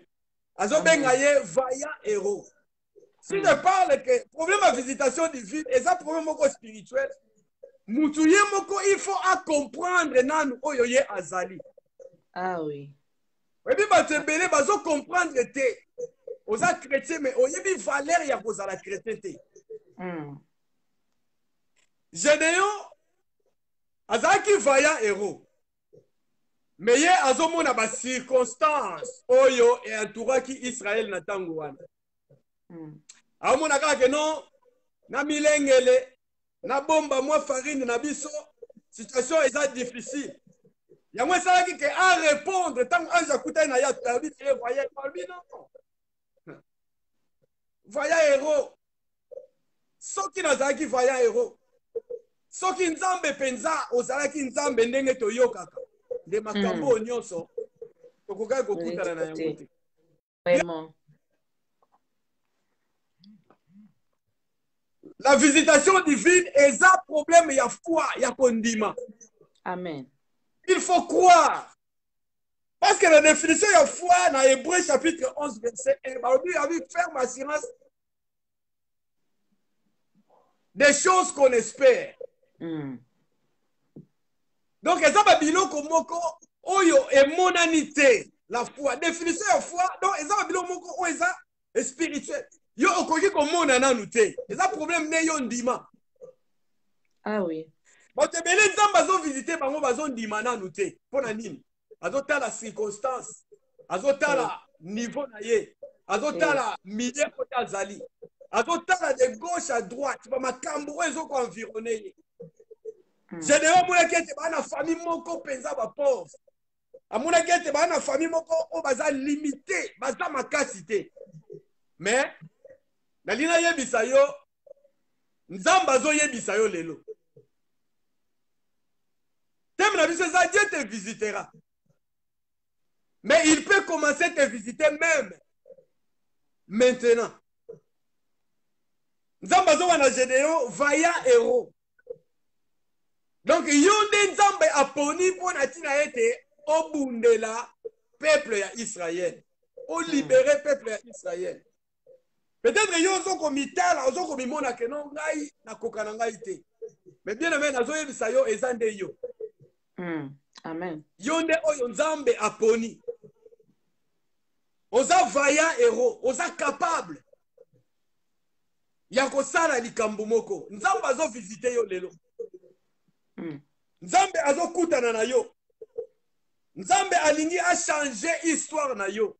Speaker 2: Alors, il y a vaillant héros. Si je parle que problème de visitation divine, et ça problème spirituel, Moutouye moko, il faut comprendre nan oyoye azali.
Speaker 1: Ah oui.
Speaker 2: Et puis batebele bazo comprendre te. Oza chrétien mais oyebi valeur ya kozala chrétien te. Gédéon azaki vaillant héros. Mais ye azomona ba circonstance oyo et entouraki Israël na tango wana. Amona kaka non na milengele na bomba moi farine na biso situation est difficile. Ya moi ça qui a répondre tant ange akuta na ya tabi voyez non. Voyez héros. Soki nazaki voyez héros. Soki nzambe penza ozalaki nzambe ndenge toyokaka. De makambo nyonso. Tokoka kokutana na yango te.
Speaker 1: Vraiment.
Speaker 2: La visitation divine est un problème, il y a foi, il y a condiment.
Speaker 1: Amen.
Speaker 2: Il faut croire. Parce que la définition de foi dans Hébreu chapitre 11, verset 1, il y a ferme assurance des choses qu'on espère. Donc, ça va bilo komoko oyo et monanité, la foi. Définition de foi, donc ça va bilo moko oyo est spirituel. Yo okoki komona nanu te. Eza problème ne yo ndima.
Speaker 1: Ah oui.
Speaker 2: Bato ebele nzambe azo visiter bango bazo ndima nanu te. Pona nini? Azotala circonstance. Azotala niveau na ye. Azotala milieu kote azali. Azotala de gauche à droite. Ba makambo oyo ezoko environner ye. Généralement mona kete bana famille moko penza ba pauvre. Amona kete bana famille moko o baza limité, baza makasi te. Mais Nalina yebisa yo, Nzamba zo yebisa yo lelo. Thème na biso ça, Dieu te visitera. Mais il peut commencer à te visiter même maintenant. Nzamba zo wana Gédéon, vaillant héros. Donc yonde Nzamba aponi pona tina ete obundela peuple ya Israël. O libérer peuple ya Israël. Peut-être yo zo komitala zo komimona ke non ngai na kokana ngai te. Mais bien aimé nazo yebisa yo ezande yo.
Speaker 1: Amen.
Speaker 2: Yonde oyo nzambe aponi. Oza vaillant héros, oza capable. Ya kosala likambo moko. Nzambe azo visiter yo lelo. Nzambe azo kutana na yo. Nzambe alingi a changer histoire na yo.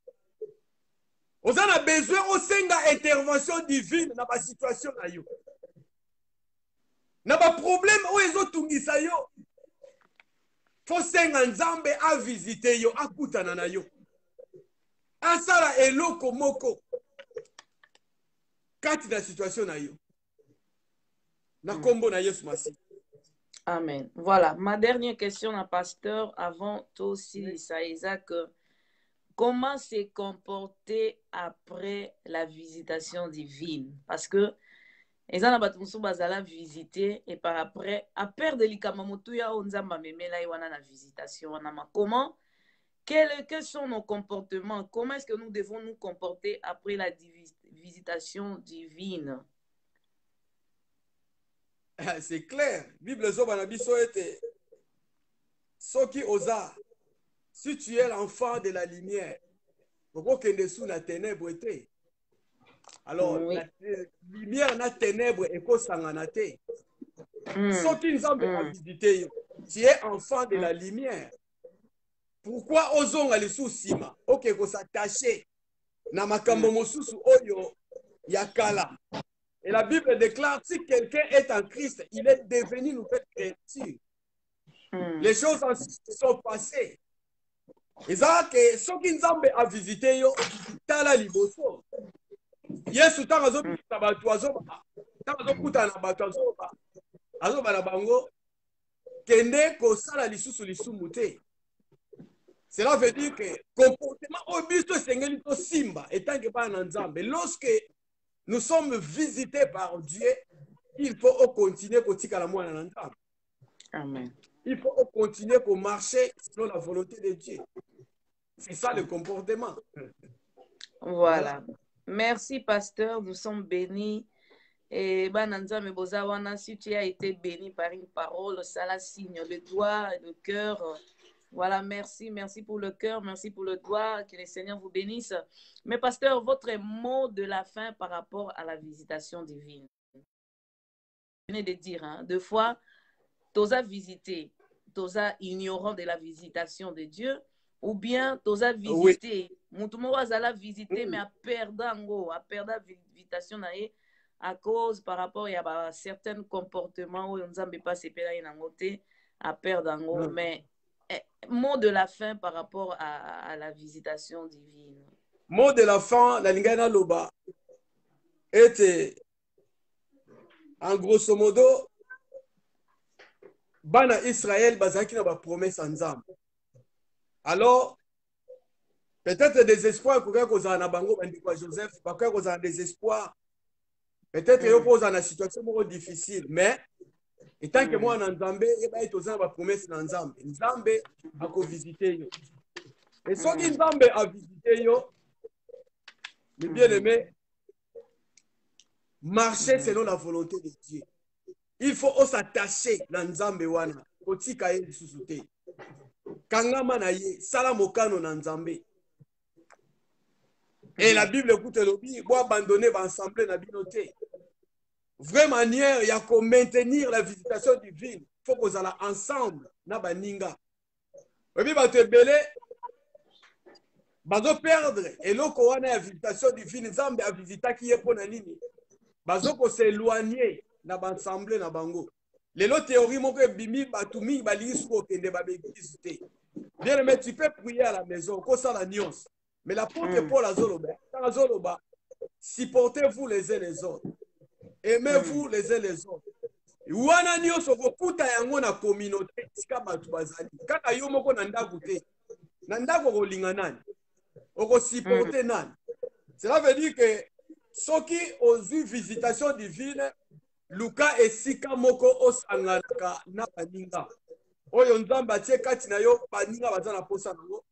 Speaker 2: Oza na besoin osenga intervention divine na ba situation na yo. Na ba problème o ezo tungisa yo. Faut senga nzambe a visiter yo, a kutana na yo. Asala eloko moko. Kati na situation na yo. Na kombo na Yesu Masi.
Speaker 1: Amen. Voilà, ma dernière question à pasteur avant aussi Isaac. Comment se comporter après la visitation divine? Parce que les gens ont visité et par après, à perdre les kamamotuya, on a la visitation. Comment? Quels sont nos comportements? Comment est-ce que nous devons nous comporter après la visitation divine?
Speaker 2: C'est clair. Bible Zobanabiso était Soki Oza. Si tu es l'enfant de la lumière, pourquoi que dessous la ténèbre était? Alors, oui. La lumière na ténèbre et ko sanganate. Soki Nzambe a visité, tu es enfant de la lumière. Pourquoi ozonga le sous-sima? Ok, ko s'attacher na makambo mosusu oyo yakala. Et la Bible déclare, si quelqu'un est en Christ, il est devenu nouvelle créature. Les choses sont passées. Et ça, que ce qui Nzambe a visité, tala liboso. Yesu tangazo tabatuazo, tangazo kuta na batuazo, azo balabango, kende ko sala lisusu lisumute. Cela veut dire que comportement obisto sengeli to simba, etant que pas Nzambe. Lorsque nous sommes visités par Dieu, il faut continuer à la moine.
Speaker 1: Amen.
Speaker 2: Il faut continuer à marcher selon la volonté de Dieu. C'est ça le comportement.
Speaker 1: Voilà. Merci, pasteur. Nous sommes bénis. Et si tu as été béni par une parole, ça la signe le doigt, le cœur. Voilà, merci pour le cœur, merci pour le doigt, que le Seigneur vous bénisse. Mais pasteur, votre mot de la fin par rapport à la visitation divine. Vous venez de dire, hein, deux fois, t'osa visiter, t'osa ignorant de la visitation de Dieu, ou bien t'osa visiter, moutumo la visiter, mais à perdre la visitation à cause par rapport à certains comportements où on ne pas se perdre à perdre mais mot de la fin par rapport à la visitation divine.
Speaker 2: Mot de la fin, la lingana loba était en grosso modo bana Israël bazaki na ba promesse ensemble. Alors peut-être désespoir pour que na bango bandiko Joseph, parce que ça désespoir. Peut-être yo pose na situation difficile, mais étant que moi en Nzambe, et ba etoza ba promesse na Nzambe. Nzambe a ko visiter yo. Et ce qui Nzambe a visité yo, le bien-aimé, marcher selon la volonté de Dieu. Il faut s'attacher dans Nzambe wana, kotika ye susute. Kangama na ye, sala mokano na Nzambe. Et la Bible écoute lobi, bo abandonner ba assemblée na binoté. Vraie manière ya ko maintenir la visitation divine, faut qu'on soit ensemble na baninga. Obi ba te belé bazo perdre et loko wana ya visitation divine Nzambe a visita ki ye pona nini. Bazo ko s'éloigner na ba assemblée na bango. Lelo théorie moko bimi batumi balingi suko kende ba béglise te. Bien mais tu peux prier à la maison, ko ça la nuance. Mais l'apôtre Paul azoloba, supportez-vous les uns les autres. Aimez-vous les uns les autres. Wana nyonso kokuta yango na communauté sika batu bazali. Kaka yo moko na ndako te. Na ndako kolinga nani? Oko supporter nani? Cela veut dire que soki ozu visitation divine luka esika moko osangalaka na baninga. Oyo Nzambe atie kati na yo baninga baza na posa nango.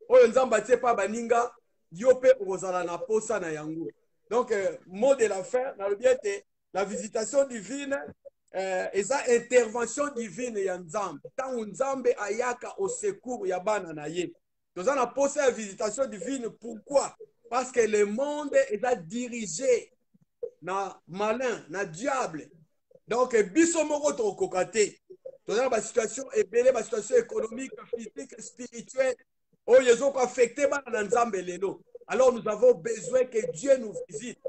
Speaker 2: Oyo Nzambe atie pa baninga yo pe okozala na posa na yango. Donc mot de la fin, la visitation divine eza intervention divine ya nzambe ntango nzambe ayaka au secours ya bana na ye toza na posa ya visitation divine. Pourquoi? Parce que le monde eza dirigé na malin na diable. Donc biso moko tokoka te toza na basituation ebele, basituation économique, physique, spirituelle oyo ezokoaffecte bana na nzambe lelo. Alors nous avons besoin que Dieu nous visite.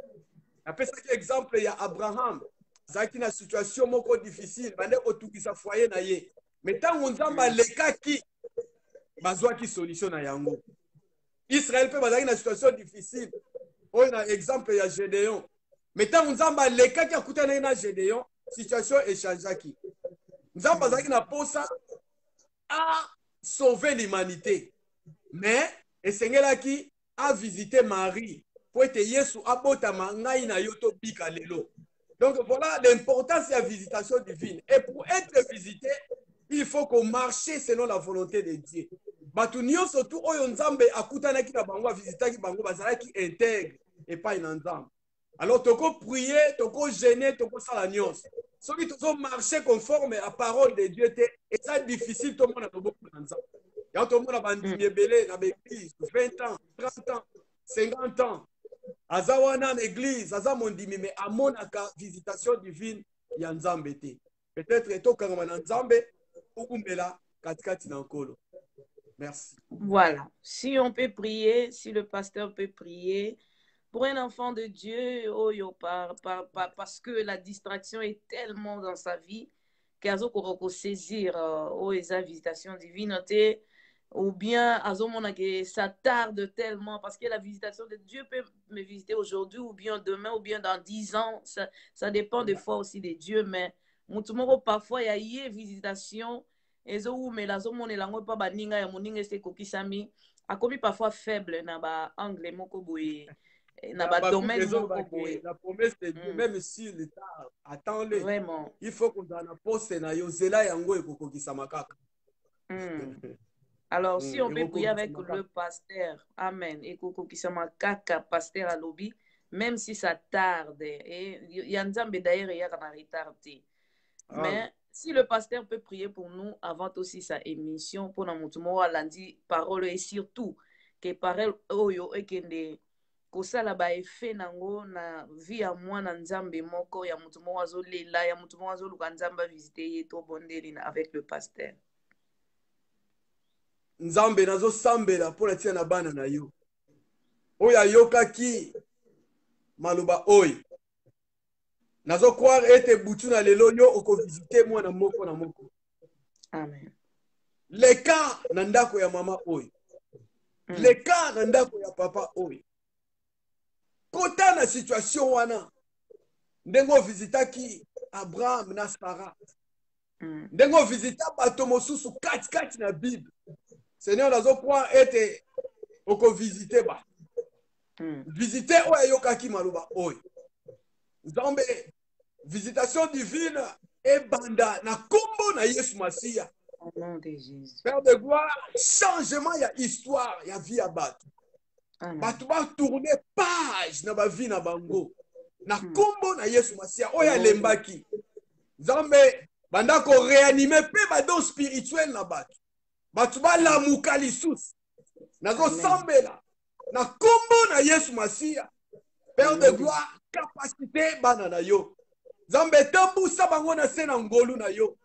Speaker 2: Napesaki exemple ya Abraham azalaki na situation moko difficile bande kotukisa foyer na ye, mais ntango nzambe alekaki bazwaki solution na yango. Israël mpe bazalaki na situation difficile oyo na exemple ya Gédéon, mais ntango nzambe alekaki akutanaki na Gédéon situation echangeaki. Nzambe azalaki na posa a sauver l'humanité, mais esengelaki a visiter Marie pour ete Yesu abotama ngai na yo tobika lelo. Donc voilà l'importance de la visitation divine. Et pour être visité, il faut qu'on marche selon la volonté de Dieu. Batu nyonso tu oyo nzambe akutanaki na bango visitaki bango bazalaki intègre et pas une nzambe. Alors toko prier, toko gêner, toko sala nyonso. Soki tozo marcher conforme à parole de Dieu te, et ça difficile tout le monde a beaucoup na nzambe. Ya tout le monde a bandimi ebele na l'église 20 ans, 30 ans, 50 ans. Aza wana na église, aza mondimi mais amonaka visitation divine ya nzambe te. Peut-être tokanga na nzambe okumbela katikati na nkolo. Merci.
Speaker 1: Voilà. Si on peut prier, si le pasteur peut prier pour un enfant de Dieu, oh, parce que la distraction est tellement dans sa vie qu'il faut saisir sa visitation divine, ou bien que ça tarde tellement parce que la visitation de Dieu peut me visiter aujourd'hui ou bien demain ou bien dans 10 ans. Ça dépend des fois aussi de Dieu, mais parfois il y a une visitation. Mais la zone est langue pas baninga ya moninga c'est kokisami a commis parfois faible na ba angle moko boye na ba domaine moko boye.
Speaker 2: La promesse de Dieu même si l'état attend-le.
Speaker 1: Vraiment.
Speaker 2: Il faut qu'on a na poste na yozela yango ekokokisa makaka.
Speaker 1: Alors si on peut prier avec le pasteur, amen, ekokokisa makaka pasteur à lobby même si ça tarde et yanzambe d'ailleurs il y a un retard. Mais si le pasteur peut prier pour nous avant aussi sa émission, pour nous lundi, parole et surtout que parole oyo ekende kosala ba effet nango na vie à moi na nzambe moko ya mutu mo azolela ya mutu mo azoluka nzamba visiter ye to bondeli na avec le pasteur.
Speaker 2: Nzambe nazo sambela pour la tia na bana na yo. Oya yokaki maluba oy. Nazo croire ete butu na lelo yo oko visiter moi na moko na moko.
Speaker 1: Amen.
Speaker 2: Le cas na ndako ya mama oy. Le cas na ndako ya papa oy. Kota na situation wana. Ndengo visitaki Abraham na Sarah. Ndengo visita bato mosusu kati na Bible. Seigneur nazo croire ete oko visiter ba. Visiter oya yokaki maluba oy. Nzambe visitation divine et banda na kombo na Yesu Masia.
Speaker 1: Au nom de Jésus.
Speaker 2: Père de gloire, changement ya histoire ya vie ya bato. Bato ba tourner page na ba vie na bango. Na kombo na Yesu Masia oya lembaki. Nzambe banda ko réanimer pe ba don spirituel na bato. Bato ba lamuka lisusu. Nazo sambela na kombo na Yesu Masia. Père de gloire, capacité banana yo. Zambe tambusa bango na se na ngolu na yo.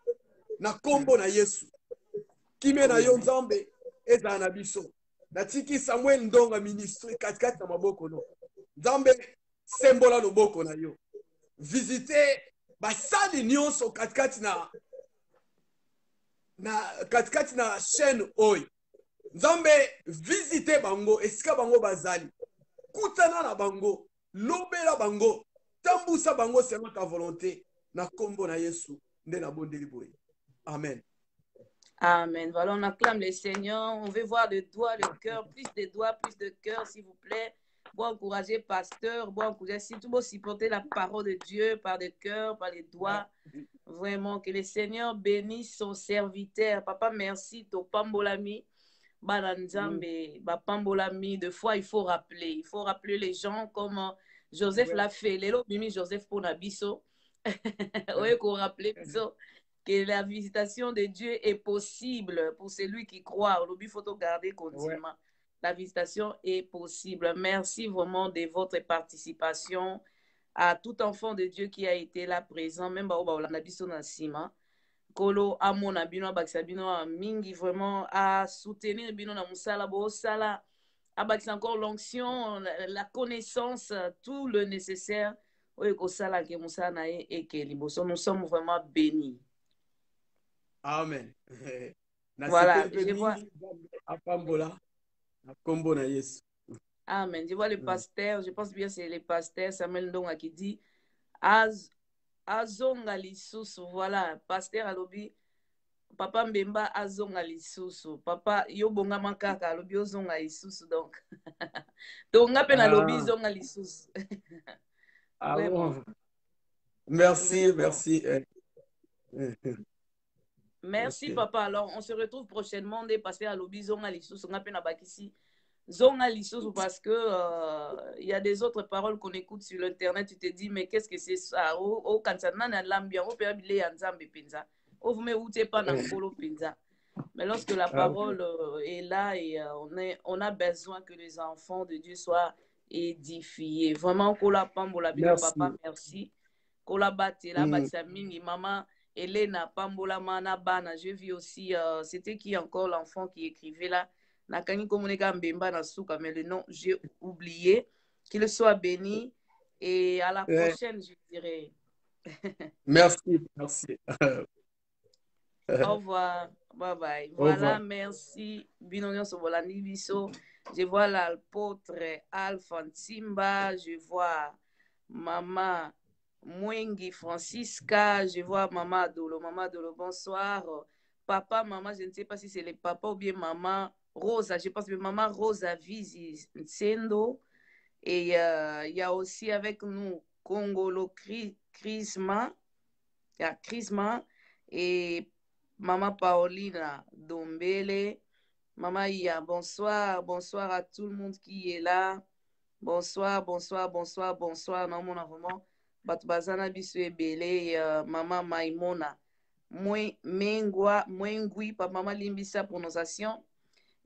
Speaker 2: Na kombo na Yesu. Kime na yo nzambe eza na biso. Na tiki Samuel Ndonga ministre katikati na maboko no. Nzambe sembola loboko na yo. Visiter basali nyonso katikati na chaîne oy. Nzambe visiter bango esika bango bazali. Kutana na bango. Lobela bango, tambusa bango selon ta volonté, na kombo na Yesu, nde na bondeli boye. Amen.
Speaker 1: Amen. Voilà, on acclame le Seigneur. On veut voir le doigt, le cœur, plus de doigts, plus de cœur, s'il vous plaît. Bon encourager, pasteur, bon encourager, si tout le supporter la parole de Dieu par le cœur, par les doigts. Vraiment, que le Seigneur bénisse son serviteur. Papa, merci, to pambolami. Baranzambe, Bapambolami, de fois il faut rappeler les gens comme Joseph l'a fait. Lélo Mimi Joseph pour Nabiso, Oui, qu'on rappelle que la visitation de Dieu est possible pour celui qui croit. Il faut garder continuellement. La visitation est possible. Merci vraiment de votre participation à tout enfant de Dieu qui a été là présent, même au Nabiso Nassima. Kolo amona bino abakisa bino mingi vraiment à soutenir bino na musala bo sala abakisa encore l'onction, la connaissance, tout le nécessaire. Nous sommes vraiment bénis.
Speaker 2: Amen.
Speaker 1: Voilà, je vois. Amen. Je vois le pasteur, je pense bien c'est le pasteur Samuel Ndonga qui dit Azonga lisusu. Voilà, pasteur alobi papa Mbemba azonga lisusu. Papa yobonga makaka alobi ozonga lisusu donc. Tonga pe na lobi zonga lisusu.
Speaker 2: Ah bon. Merci, vraiment. Merci.
Speaker 1: Merci, okay. Papa. Alors, on se retrouve prochainement des passer à l'obi zonga lisusu. On a peine à bakisi zonga lisusu parce que il y a des autres paroles qu'on écoute sur l'internet. Tu te dis mais qu'est-ce que c'est ça? Oh kansana na lambia, oh père bile anzambe penza. Oh vous me outé pas na kolo penza. Mais lorsque la parole est là et on a besoin que les enfants de Dieu soient édifiés. Vraiment, kola pambola bino papa, merci. Kola batela batsa mingi maman Elena Pambola Mana Bana. J'ai vu aussi, c'était qui encore l'enfant qui écrivait là. Nakani Komuneka Mbemba Nasuka, mais le nom, j'ai oublié. Qu'il soit béni et à la prochaine, je dirais.
Speaker 2: Merci, merci.
Speaker 1: Au revoir. Bye bye. Voilà, merci. Binonion Sobolani Biso. Je vois l'apôtre Alpha Timba. Je vois maman Mwengi Francisca. Je vois maman Adolo. Maman Adolo, bonsoir. Papa, maman, je ne sais pas si c'est le papa ou bien maman Rosa. Je pense que maman Rosa Vizi Nsendo. Et il y a aussi avec nous Congolo Chrisma. Il y a Chrisma. Et Maman Paulina Dombele, Maman Ia, bonsoir, bonsoir à tout le monde qui est là. Bonsoir, bonsoir, bonsoir, bonsoir. Non, mon vraiment, Batbazana Bisu Ebele, Maman Maimona, Mengui, Papa Maman Limbisa, prononciation.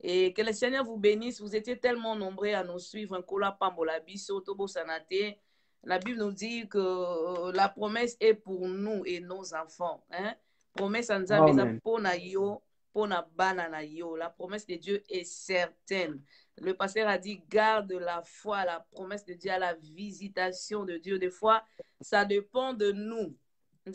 Speaker 1: Et que le Seigneur vous bénisse. Vous étiez tellement nombreux à nous suivre. Un kola pambola biso, tobo sanate. La Bible nous dit que la promesse est pour nous et nos enfants. Hein? Promesse en Zambéza pona yo, pona banana yo. La promesse de Dieu est certaine. Le pasteur a dit garde la foi, la promesse de Dieu à la visitation de Dieu. Des fois, ça dépend de nous. Nous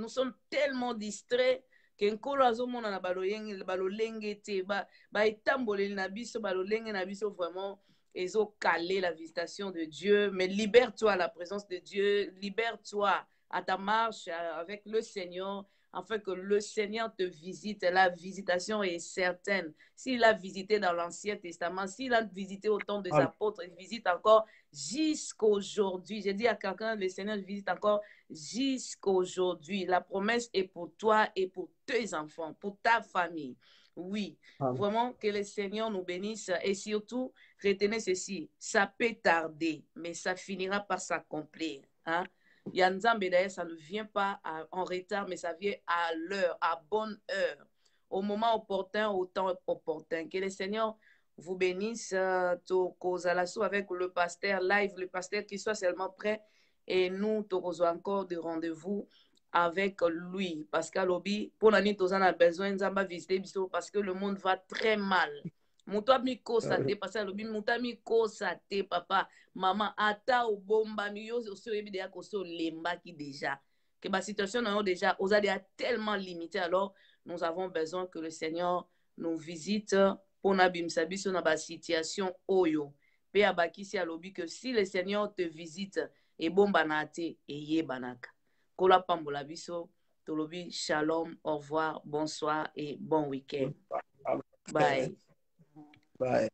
Speaker 1: sommes tellement distraits que nkolo azomona na balolenge te baetamboleli na biso balolenge na biso vraiment ezocaler la visitation de Dieu. Mais libère-toi à la présence de Dieu, libère-toi à ta marche avec le Seigneur, afin que le Seigneur te visite. La visitation est certaine. S'il a visité dans l'Ancien Testament, s'il a visité au temps des apôtres, il visite encore jusqu'aujourd'hui. J'ai dit à quelqu'un, le Seigneur visite encore jusqu'aujourd'hui. La promesse est pour toi et pour tes enfants, pour ta famille. Oui, vraiment que le Seigneur nous bénisse et surtout, retenez ceci, ça peut tarder, mais ça finira par s'accomplir. Hein? Yanzambe d'ailleurs, ça ne vient pas en retard, mais ça vient à l'heure, à bonne heure, au moment opportun, au temps opportun. Que le Seigneur vous bénisse, avec le pasteur live, le pasteur qui soit seulement prêt, et nous, nous encore de rendez-vous avec lui. Parce qu'à l'obi, pour l'année, nous avons besoin de visiter, parce que le monde va très mal. Muto mi kosa te parce que lobi muta mi kosa te papa maman ata o bomba mi yo so yebi déjà ko so lemba ki déjà que ma situation non déjà aux a tellement limité. Alors nous avons besoin que le Seigneur nous visite pour na bimsa biso na ba situation oyo pe abaki si alobi que si le Seigneur te visite et bomba na te et ye banaka kola pambola biso tolobi shalom, au revoir, bonsoir et bon week-end. Bye.
Speaker 2: Bye.